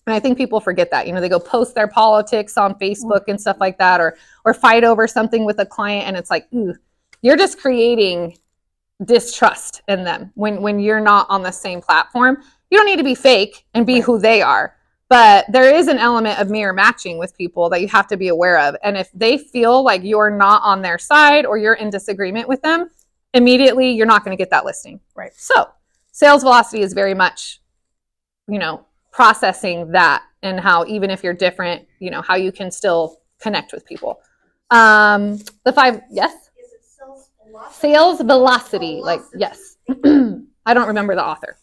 And I think people forget that. They go post their politics on Facebook and stuff like that, or fight over something with a client, and it's like, ooh, you're just creating distrust in them when you're not on the same platform. You don't need to be fake and be who they are, but there is an element of mirror matching with people that you have to be aware of. And if they feel like you're not on their side or you're in disagreement with them, immediately you're not going to get that listing. Right. So sales velocity is very much, processing that, and how even if you're different, how you can still connect with people. The 5, yes? Is it sales velocity? Sales velocity, yes. I don't remember the author.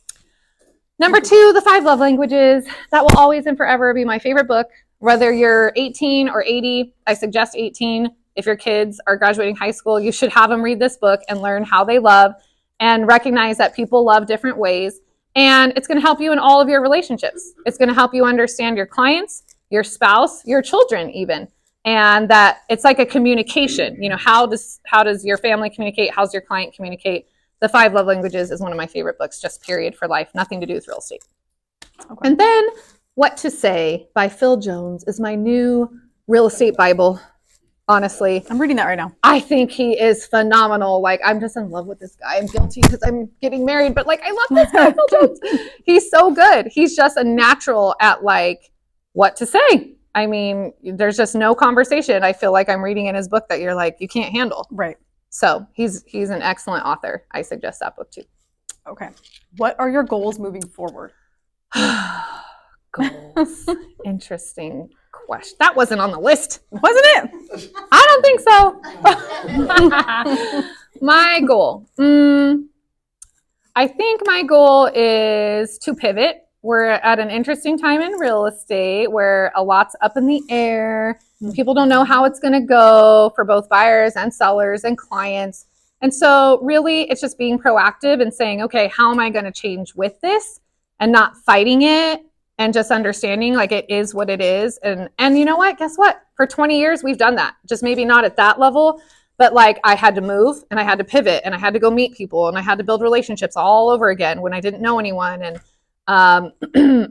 Number 2, the 5 love languages. That will always and forever be my favorite book. Whether you're 18 or 80, I suggest 18. If your kids are graduating high school, you should have them read this book and learn how they love and recognize that people love different ways. And it's going to help you in all of your relationships. It's going to help you understand your clients. your spouse, your children even. And that it's like a communication. You know, how does your family communicate? How's your client communicate? The 5 Love Languages is one of my favorite books, just period, for life. Nothing to do with real estate. Okay. And then What to Say by Phil Jones is my new real estate Bible. Honestly, I'm reading that right now. I think he is phenomenal. Like, I'm just in love with this guy. I'm guilty because I'm getting married, but like, I love this guy, Phil Jones. He's so good. He's just a natural at like what to say. I mean, there's just no conversation. I feel like I'm reading in his book that you're like, you can't handle. Right. So he's an excellent author. I suggest that book too. Okay. What are your goals moving forward? Goals. Interesting question. That wasn't on the list. Wasn't it? I don't think so. My goal. I think my goal is to pivot. We're at an interesting time in real estate where a lot's up in the air. People don't know how it's going to go for both buyers and sellers and clients. And so really it's just being proactive and saying, okay, how am I going to change with this, and not fighting it, and just understanding like it is what it is. And you know what? Guess what? For 20 years, we've done that. Just maybe not at that level, but like I had to move and I had to pivot and I had to go meet people and I had to build relationships all over again when I didn't know anyone. And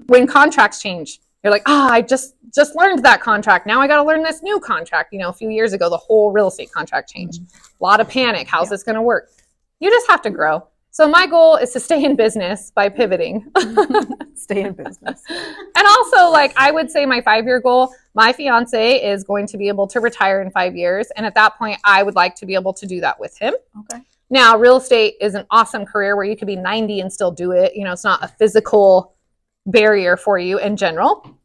when contracts change, you're like, I just learned that contract. Now I got to learn this new contract. You know, a few years ago, the whole real estate contract changed. A lot of panic. How's this going to work? You just have to grow. So my goal is to stay in business by pivoting. Stay in business. And also, like, I would say my 5-year goal, my fiance is going to be able to retire in 5 years. And at that point, I would like to be able to do that with him. Okay. Now, real estate is an awesome career where you could be 90 and still do it. You know, it's not a physical barrier for you in general.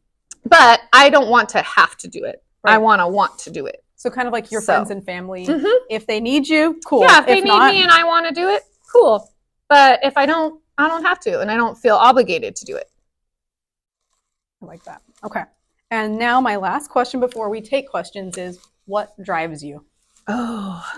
But I don't want to have to do it. Right. I want to do it. So kind of like your friends and family. If they need you, cool. Yeah, if they need me and I want to do it, cool. But if I don't have to, and I don't feel obligated to do it. I like that. Okay. And now my last question before we take questions is, what drives you? I'm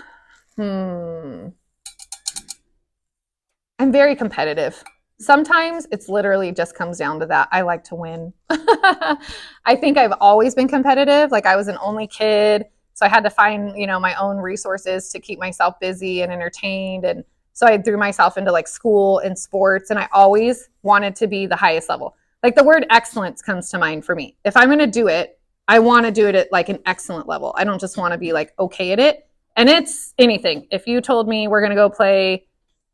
very competitive. Sometimes it's literally just comes down to that. I like to win. I think I've always been competitive. Like I was an only kid, so I had to find, my own resources to keep myself busy and entertained. And so I threw myself into like school and sports, and I always wanted to be the highest level. Like the word excellence comes to mind for me. If I'm going to do it, I want to do it at like an excellent level. I don't just want to be like okay at it. And it's anything. If you told me we're going to go play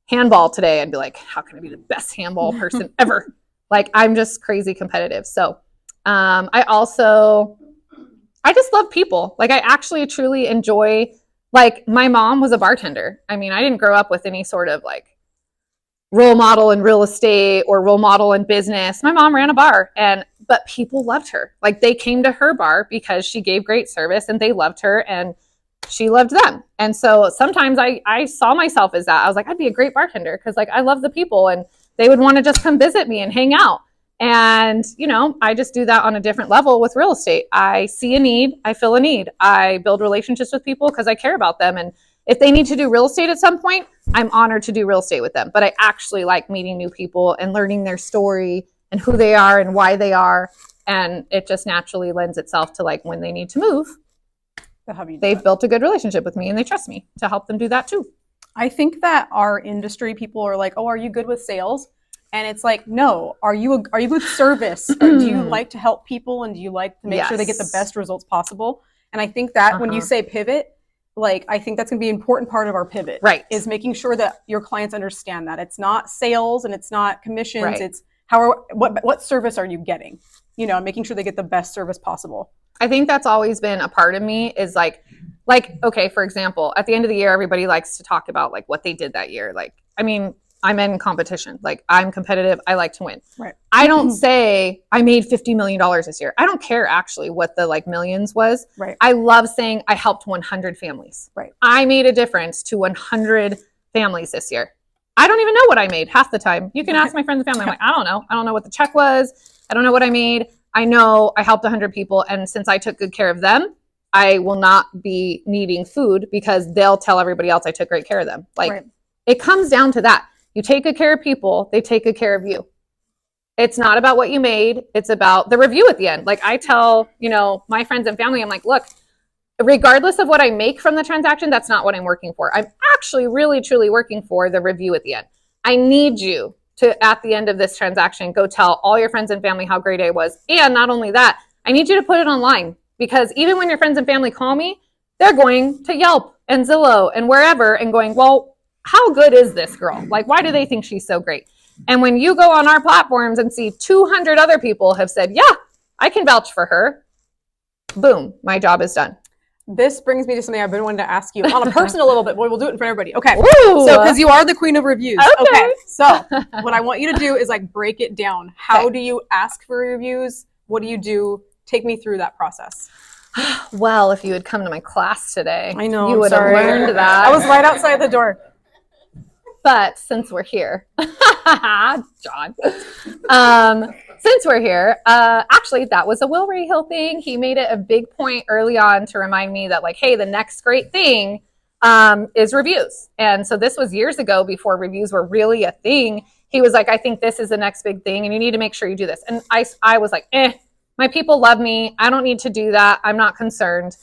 handball today, I'd be like, how can I be the best handball person ever? Like I'm just crazy competitive. So I just love people. Like I actually truly enjoy, like my mom was a bartender. I mean, I didn't grow up with any sort of like role model in real estate or role model in business. My mom ran a bar, but people loved her. Like they came to her bar because she gave great service and they loved her and she loved them. And so sometimes I saw myself as that. I was like, I'd be a great bartender because like I love the people and they would want to just come visit me and hang out. And, I just do that on a different level with real estate. I see a need, I fill a need. I build relationships with people because I care about them. And if they need to do real estate at some point, I'm honored to do real estate with them. But I actually like meeting new people and learning their story and who they are and why they are. And it just naturally lends itself to like when they need to move, they've built a good relationship with me and they trust me to help them do that too. I think that our industry people are like, oh, are you good with sales? And it's like, no, are you good with service? Or do you like to help people and do you like to make sure they get the best results possible? And I think that when you say pivot, like I think that's going to be an important part of our pivot. Right. Is making sure that your clients understand that it's not sales and it's not commissions. Right. It's what service are you getting? Making sure they get the best service possible. I think that's always been a part of me is like, okay, for example, at the end of the year, everybody likes to talk about like what they did that year. Like, I mean, I'm in competition. Like I'm competitive. I like to win. Right. I don't say I made $50 million this year. I don't care actually what the like millions was. Right. I love saying I helped 100 families. Right. I made a difference to 100 families this year. I don't even know what I made half the time. You can ask my friends and family. I'm like, I don't know. I don't know what the check was. I don't know what I made. I know I helped 100 people. And since I took good care of them, I will not be needing food because they'll tell everybody else I took great care of them. Like It comes down to that. You take good care of people, they take good care of you. It's not about what you made. It's about the review at the end. Like I tell, my friends and family, I'm like, look, regardless of what I make from the transaction, that's not what I'm working for. I'm actually really, truly working for the review at the end. I need you to, at the end of this transaction, go tell all your friends and family how great it was. And not only that, I need you to put it online, because even when your friends and family call me, they're going to Yelp and Zillow and wherever and going, well, how good is this girl? Like, why do they think she's so great? And when you go on our platforms and see 200 other people have said, yeah, I can vouch for her, boom, my job is done. This brings me to something I've been wanting to ask you on a personal level, but we'll do it in front of everybody. Okay. Ooh. So, because you are the queen of reviews. Okay. So, what I want you to do is like break it down. How do you ask for reviews? What do you do? Take me through that process. Well, if you had come to my class today, I know, you would have learned that. I was right outside the door. But since we're here, John, since we're here, actually, that was a Will Rehill thing. He made it a big point early on to remind me that, like, hey, the next great thing is reviews. And so this was years ago, before reviews were really a thing. He was like, I think this is the next big thing, and you need to make sure you do this. And I was like, my people love me. I don't need to do that. I'm not concerned.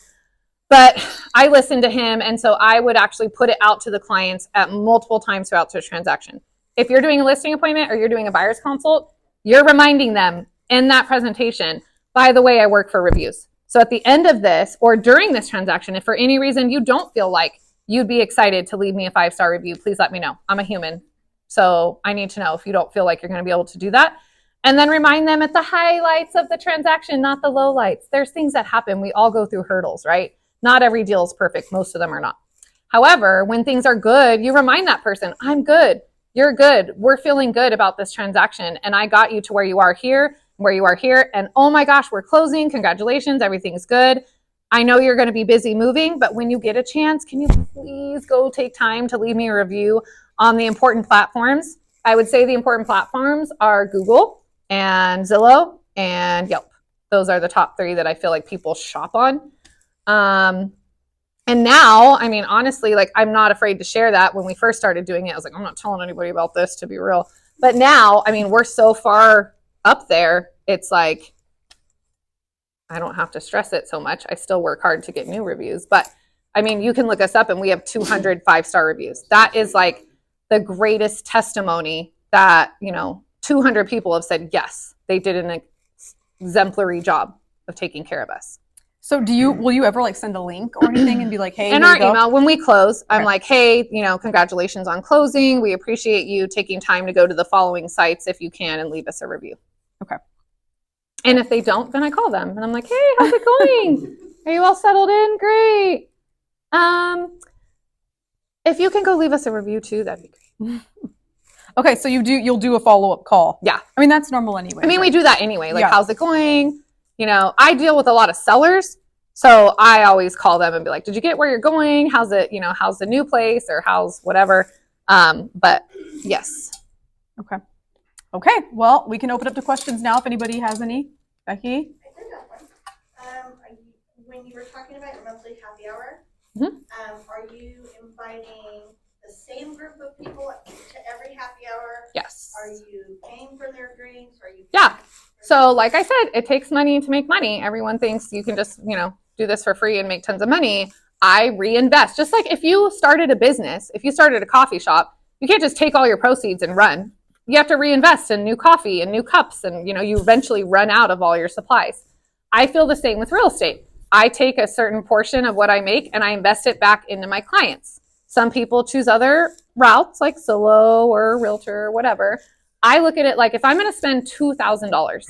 But I listened to him, and so I would actually put it out to the clients at multiple times throughout the transaction. If you're doing a listing appointment or you're doing a buyer's consult, you're reminding them in that presentation, by the way, I work for reviews. So at the end of this or during this transaction, if for any reason you don't feel like you'd be excited to leave me a 5-star review, please let me know. I'm a human. So I need to know if you don't feel like you're going to be able to do that. And then remind them at the highlights of the transaction, not the lowlights. There's things that happen. We all go through hurdles, right? Not every deal is perfect. Most of them are not. However, when things are good, you remind that person, I'm good. You're good. We're feeling good about this transaction. And I got you to where you are here, where you are here. And oh my gosh, we're closing. Congratulations. Everything's good. I know you're going to be busy moving, but when you get a chance, can you please go take time to leave me a review on the important platforms? I would say the important platforms are Google and Zillow and Yelp. Those are the top 3 that I feel like people shop on. And now, I mean, honestly, like, I'm not afraid to share that. When we first started doing it, I was like, I'm not telling anybody about this, to be real. But now, I mean, we're so far up there. It's like, I don't have to stress it so much. I still work hard to get new reviews, but I mean, you can look us up and we have 200 5-star reviews. That is like the greatest testimony that, 200 people have said, yes, they did an exemplary job of taking care of us. So will you ever like send a link or anything and be like, hey, in our email when we close, I'm like, hey, congratulations on closing. We appreciate you taking time to go to the following sites if you can and leave us a review. Okay. And if they don't, then I call them and I'm like, hey, how's it going? Are you all settled in? Great. If you can go leave us a review too, that'd be great. Okay, so you'll do a follow-up call. Yeah. I mean, that's normal anyway. I mean, right? we do that anyway. Like, how's it going? I deal with a lot of sellers, so I always call them and be like, did you get where you're going? How's it, how's the new place or how's whatever? But yes. Okay. Well, we can open up to questions now if anybody has any. Becky? I did have one. When you were talking about your monthly happy hour, are you inviting the same group of people to every happy hour? Yes. Are you paying for their drinks? Yeah. So like I said, it takes money to make money. Everyone thinks you can just, do this for free and make tons of money. I reinvest. Just like if you started a business, if you started a coffee shop, you can't just take all your proceeds and run. You have to reinvest in new coffee and new cups, and you eventually run out of all your supplies. I feel the same with real estate. I take a certain portion of what I make and I invest it back into my clients. Some people choose other routes like Zillow or Realtor or whatever. I look at it like, if I'm going to spend $2,000,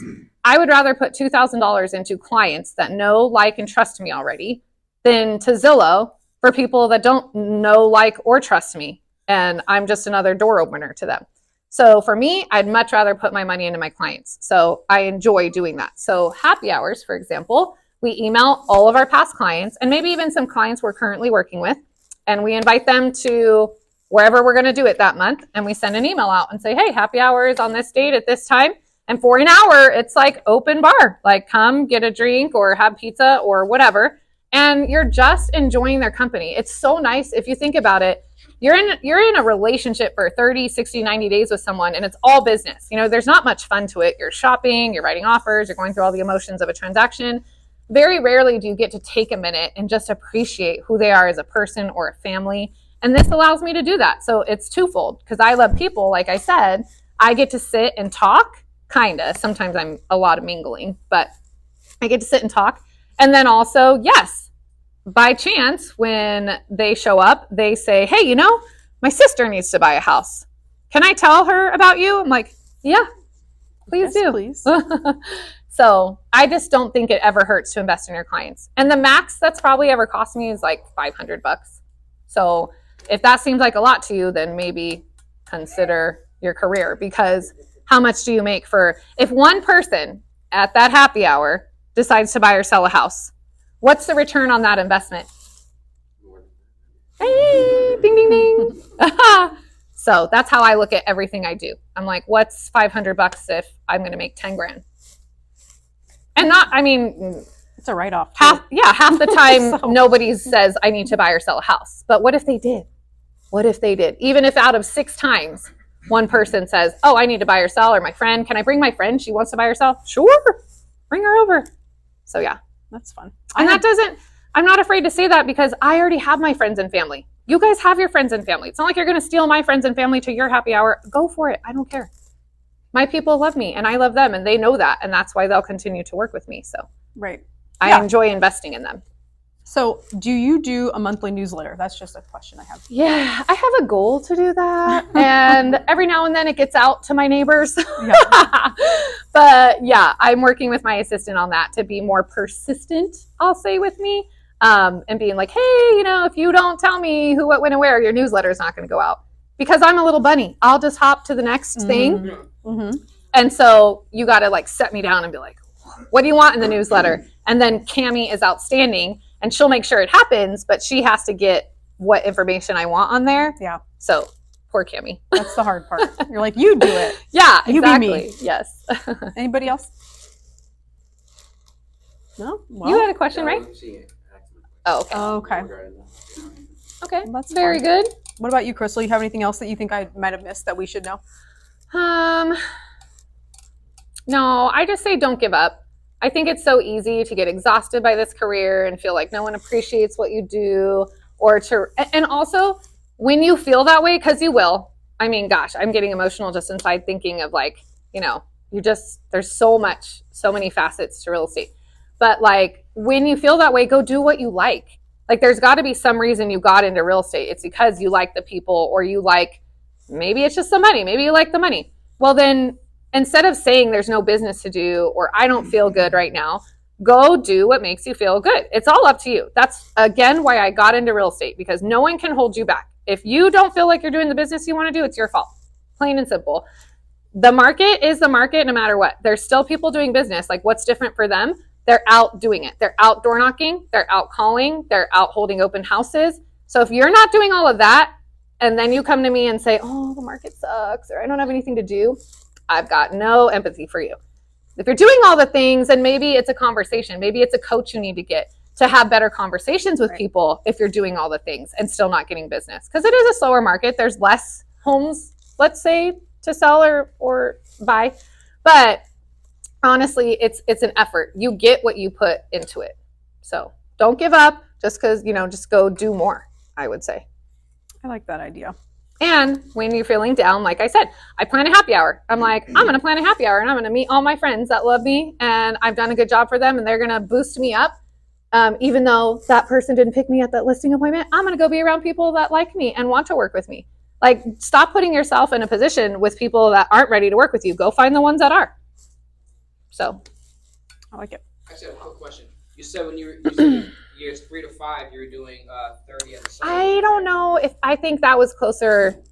I would rather put $2,000 into clients that know, like, and trust me already than to Zillow for people that don't know, like, or trust me. And I'm just another door opener to them. So for me, I'd much rather put my money into my clients. So I enjoy doing that. So happy hours, for example, we email all of our past clients and maybe even some clients we're currently working with, and we invite them to wherever we're going to do it that month. And we send an email out and say, hey, happy hour is on this date at this time. And for an hour, it's like open bar, like come get a drink or have pizza or whatever. And you're just enjoying their company. It's so nice if you think about it. you're in a relationship for 30, 60, 90 days with someone, and it's all business. You know, there's not much fun to it. You're shopping, you're writing offers, you're going through all the emotions of a transaction. Very rarely do you get to take a minute and just appreciate who they are as a person or a family. And this allows me to do that. So it's twofold, because I love people. Like I said, I get to sit and talk, kind of. Sometimes I'm a lot of mingling, but I get to sit and talk. And then also, yes, by chance, when they show up, they say, hey, you know, my sister needs to buy a house. Can I tell her about you? I'm like, yeah, please do. Please. So I just don't think it ever hurts to invest in your clients. And the max that's probably ever cost me is like $500. So if that seems like a lot to you, then maybe consider your career, because how much do you make if one person at that happy hour decides to buy or sell a house, what's the return on that investment? Hey, ding, ding, ding. So that's how I look at everything I do. I'm like, what's $500 if I'm going to make 10 grand? And it's a write-off. Half the time So- nobody says I need to buy or sell a house. But what if they did? What if they did? Even if out of 6 times one person says, oh, I need to buy or sell, or my friend, can I bring my friend? She wants to buy or sell. Sure. Bring her over. So yeah. That's fun. And I'm not afraid to say that, because I already have my friends and family. You guys have your friends and family. It's not like you're going to steal my friends and family to your happy hour. Go for it. I don't care. My people love me and I love them, and they know that. And that's why they'll continue to work with me. So Right. I enjoy investing in them. So do you do a monthly newsletter? That's just a question I have. Yeah, I have a goal to do that. And every now and then it gets out to my neighbors. Yeah. But yeah, I'm working with my assistant on that to be more persistent, I'll say, with me. And being like, hey, you know, if you don't tell me who, what, when, and where, your newsletter is not going to go out. Because I'm a little bunny. I'll just hop to the next thing. Mm-hmm. And so you got to like set me down and be like, what do you want in the newsletter? And then Cammie is outstanding, and she'll make sure it happens, but she has to get what information I want on there. Yeah. So poor Cammie. That's the hard part. You're like, you do it. Yeah, You be exactly. me. Yes. Anybody else? No? Well, You had a question, right? Oh, okay. okay. Okay. That's Very fine. good. What about you, Krystle? You have anything else that you think I might have missed that we should know? No, I just say don't give up. I think it's so easy to get exhausted by this career and feel like no one appreciates what you do, and also when you feel that way, because you will. I mean, gosh, I'm getting emotional just inside thinking of like, you know, there's so many facets to real estate. But like when you feel that way, go do what you like. Like there's got to be some reason you got into real estate. It's because you like the people, or maybe it's just the money. Maybe you like the money. Well, then instead of saying there's no business to do, or I don't feel good right now, go do what makes you feel good. It's all up to you. That's again why I got into real estate, because no one can hold you back. If you don't feel like you're doing the business you want to do, it's your fault. Plain and simple. The market is the market no matter what. There's still people doing business. Like what's different for them? They're out doing it. They're out door knocking. They're out calling. They're out holding open houses. So if you're not doing all of that, and then you come to me and say, oh, the market sucks, or I don't have anything to do, I've got no empathy for you. If you're doing all the things, then maybe it's a conversation. Maybe it's a coach you need to get to have better conversations with people if you're doing all the things and still not getting business. Because it is a slower market. There's less homes, let's say, to sell or buy. But honestly, it's an effort. You get what you put into it. So don't give up just because, just go do more, I would say. I like that idea. And when you're feeling down, like I said, I plan a happy hour. I'm like, I'm going to plan a happy hour and I'm going to meet all my friends that love me and I've done a good job for them and they're going to boost me up. Even though that person didn't pick me at that listing appointment, I'm going to go be around people that like me and want to work with me. Like, stop putting yourself in a position with people that aren't ready to work with you. Go find the ones that are. So. I like it. I just have a quick question. You said when you said years 3 to 5, you were doing 30 at the same. I don't know if I think that was closer.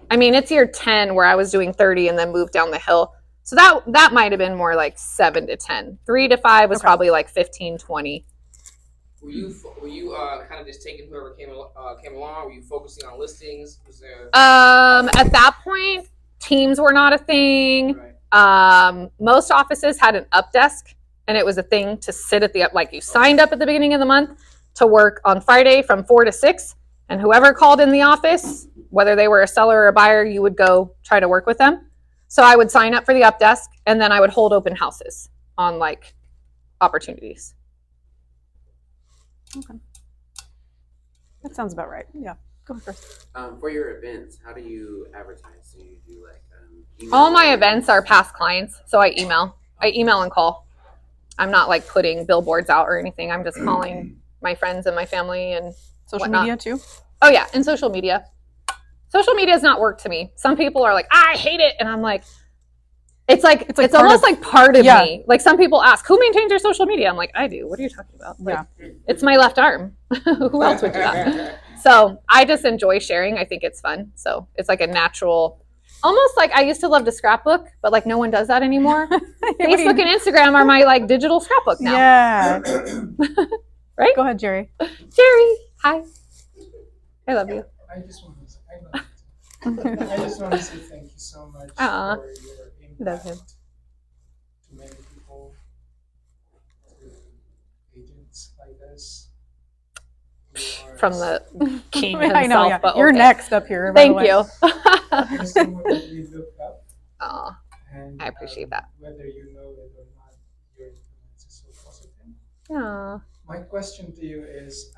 I mean, it's year 10 where I was doing 30 and then moved down the hill. So that might have been more like 7 to 10. 3 to 5 was probably like 15, 20. Were you kind of just taking whoever came along? Were you focusing on listings? Was there? At that point, teams were not a thing. Right. Most offices had an up desk, and it was a thing to sit at the up. Like you signed up at the beginning of the month to work on Friday from 4 to 6, And whoever called in the office, whether they were a seller or a buyer, you would go try to work with them. So I would sign up for the up desk, and then I would hold open houses on like opportunities. Okay. That sounds about right. Yeah. Go ahead first. For your events, how do you advertise? Do you do like email? All my events are past clients, so I email and call. I'm not like putting billboards out or anything. I'm just calling my friends and my family and Social whatnot. media too? Oh yeah, and social media. Social media has not worked to me. Some people are like, I hate it, and I'm like, it's almost like part of me. Like some people ask, who maintains your social media? I'm like, I do. What are you talking about? Like, it's my left arm. Who else would do that? So I just enjoy sharing. I think it's fun. So it's like a natural, almost like I used to love to scrapbook, but like no one does that anymore. Facebook and Instagram are my like digital scrapbook now. Yeah. Right? Go ahead, Jerry. Jerry, hi. I love you. I just want to say, I just want to say thank you so much for your Love impact him. to many people, to agents like this. You are From the king himself. I know, yeah. But You're okay. next up here. By the Thank way. you. someone that we look up. Aw, And, I appreciate that. Whether you know it or not, your influence is so positive. aw. My question to you is,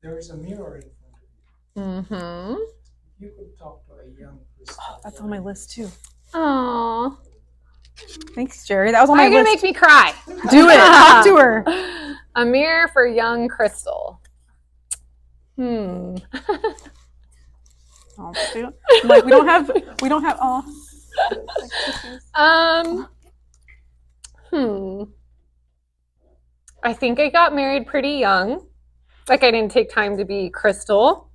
there is a mirror in front of you. Mm-hmm. If you could talk to a young Krystle. Oh, that's on my list too. Aw. Thanks, Jerry. That was on Are my you gonna list. make me cry? Do it. Talk to her. A mirror for young Krystle. Oh, see? I'm like we don't have. I think I got married pretty young. Like I didn't take time to be Krystle.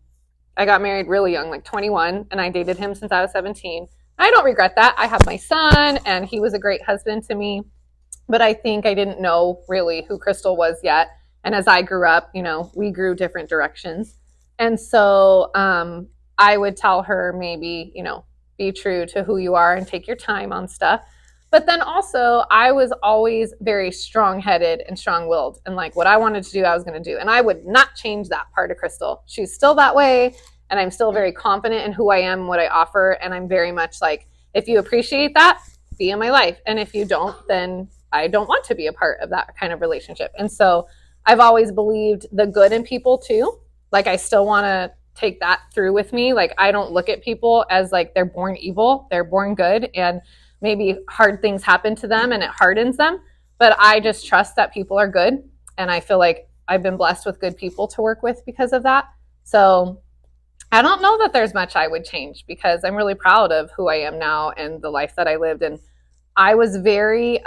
I got married really young, like 21, and I dated him since I was 17. I don't regret that. I have my son, and he was a great husband to me. But I think I didn't know really who Krystle was yet. And as I grew up, you know, we grew different directions. And so I would tell her maybe, you know, be true to who you are and take your time on stuff. But then also I was always very strong-headed and strong-willed. And like what I wanted to do, I was going to do. And I would not change that part of Krystle. She's still that way. And I'm still very confident in who I am, what I offer. And I'm very much like, if you appreciate that, be in my life. And if you don't, then I don't want to be a part of that kind of relationship. And so I've always believed the good in people too. Like I still want to take that through with me. Like I don't look at people as like they're born evil, they're born good, and maybe hard things happen to them and it hardens them. But I just trust that people are good. And I feel like I've been blessed with good people to work with because of that. So I don't know that there's much I would change because I'm really proud of who I am now and the life that I lived. And I was very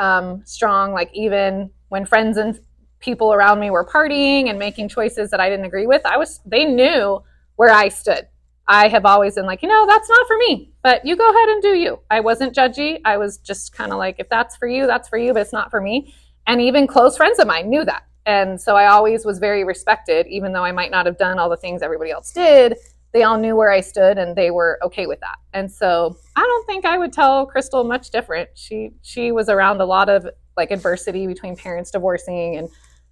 strong, like even when friends and people around me were partying and making choices that I didn't agree with, they knew where I stood. I have always been like, you know, that's not for me, but you go ahead and do you. I wasn't judgy. I was just kind of like, if that's for you, but it's not for me. And even close friends of mine knew that. And so I always was very respected, even though I might not have done all the things everybody else did. They all knew where I stood and they were okay with that. And so I don't think I would tell Krystle much different. She was around a lot of like adversity between parents divorcing and,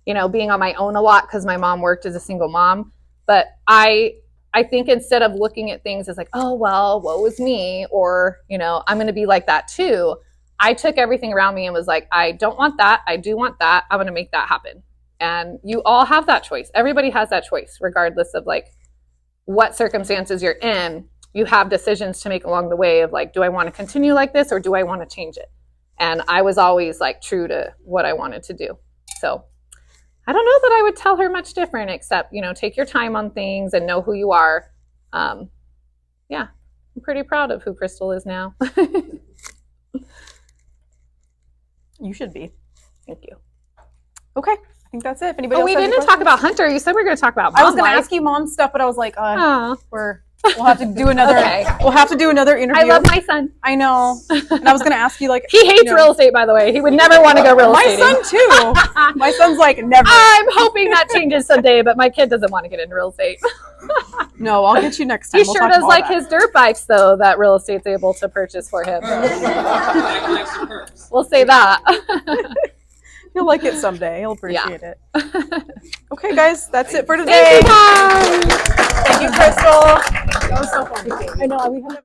you know, being on my own a lot because my mom worked as a single mom. But I think instead of looking at things as like, oh, well, woe is me, or, you know, I'm going to be like that too. I took everything around me and was like, I don't want that. I do want that. I'm going to make that happen. And you all have that choice. Everybody has that choice, regardless of like what circumstances you're in. You have decisions to make along the way of like, do I want to continue like this or do I want to change it? And I was always like true to what I wanted to do. So I don't know that I would tell her much different, except, you know, take your time on things and know who you are. Yeah, I'm pretty proud of who Krystle is now. You should be. Thank you. Okay. I think that's it. If anybody else We has any didn't talk questions? about Hunter. You said we were going to talk about mom I was going to life. ask you mom stuff, but I was like, Aw. we'll have to do another. Okay. We'll have to do another interview. I love my son. I know. And I was going to ask you like. He hates you know, real estate, by the way. He would never want to go real My estate. son too. My son's like never. I'm hoping that changes someday, but my kid doesn't want to get into real estate. No, I'll get you next time. He We'll sure talk does about like that. his dirt bikes, though, that real estate's able to purchase for him. Like some perks. We'll say that. He'll like it someday. He'll Yeah. appreciate it. Okay, guys, that's it for today. Thank you, guys. Thank you, Krystle. That was so fun. I know. We had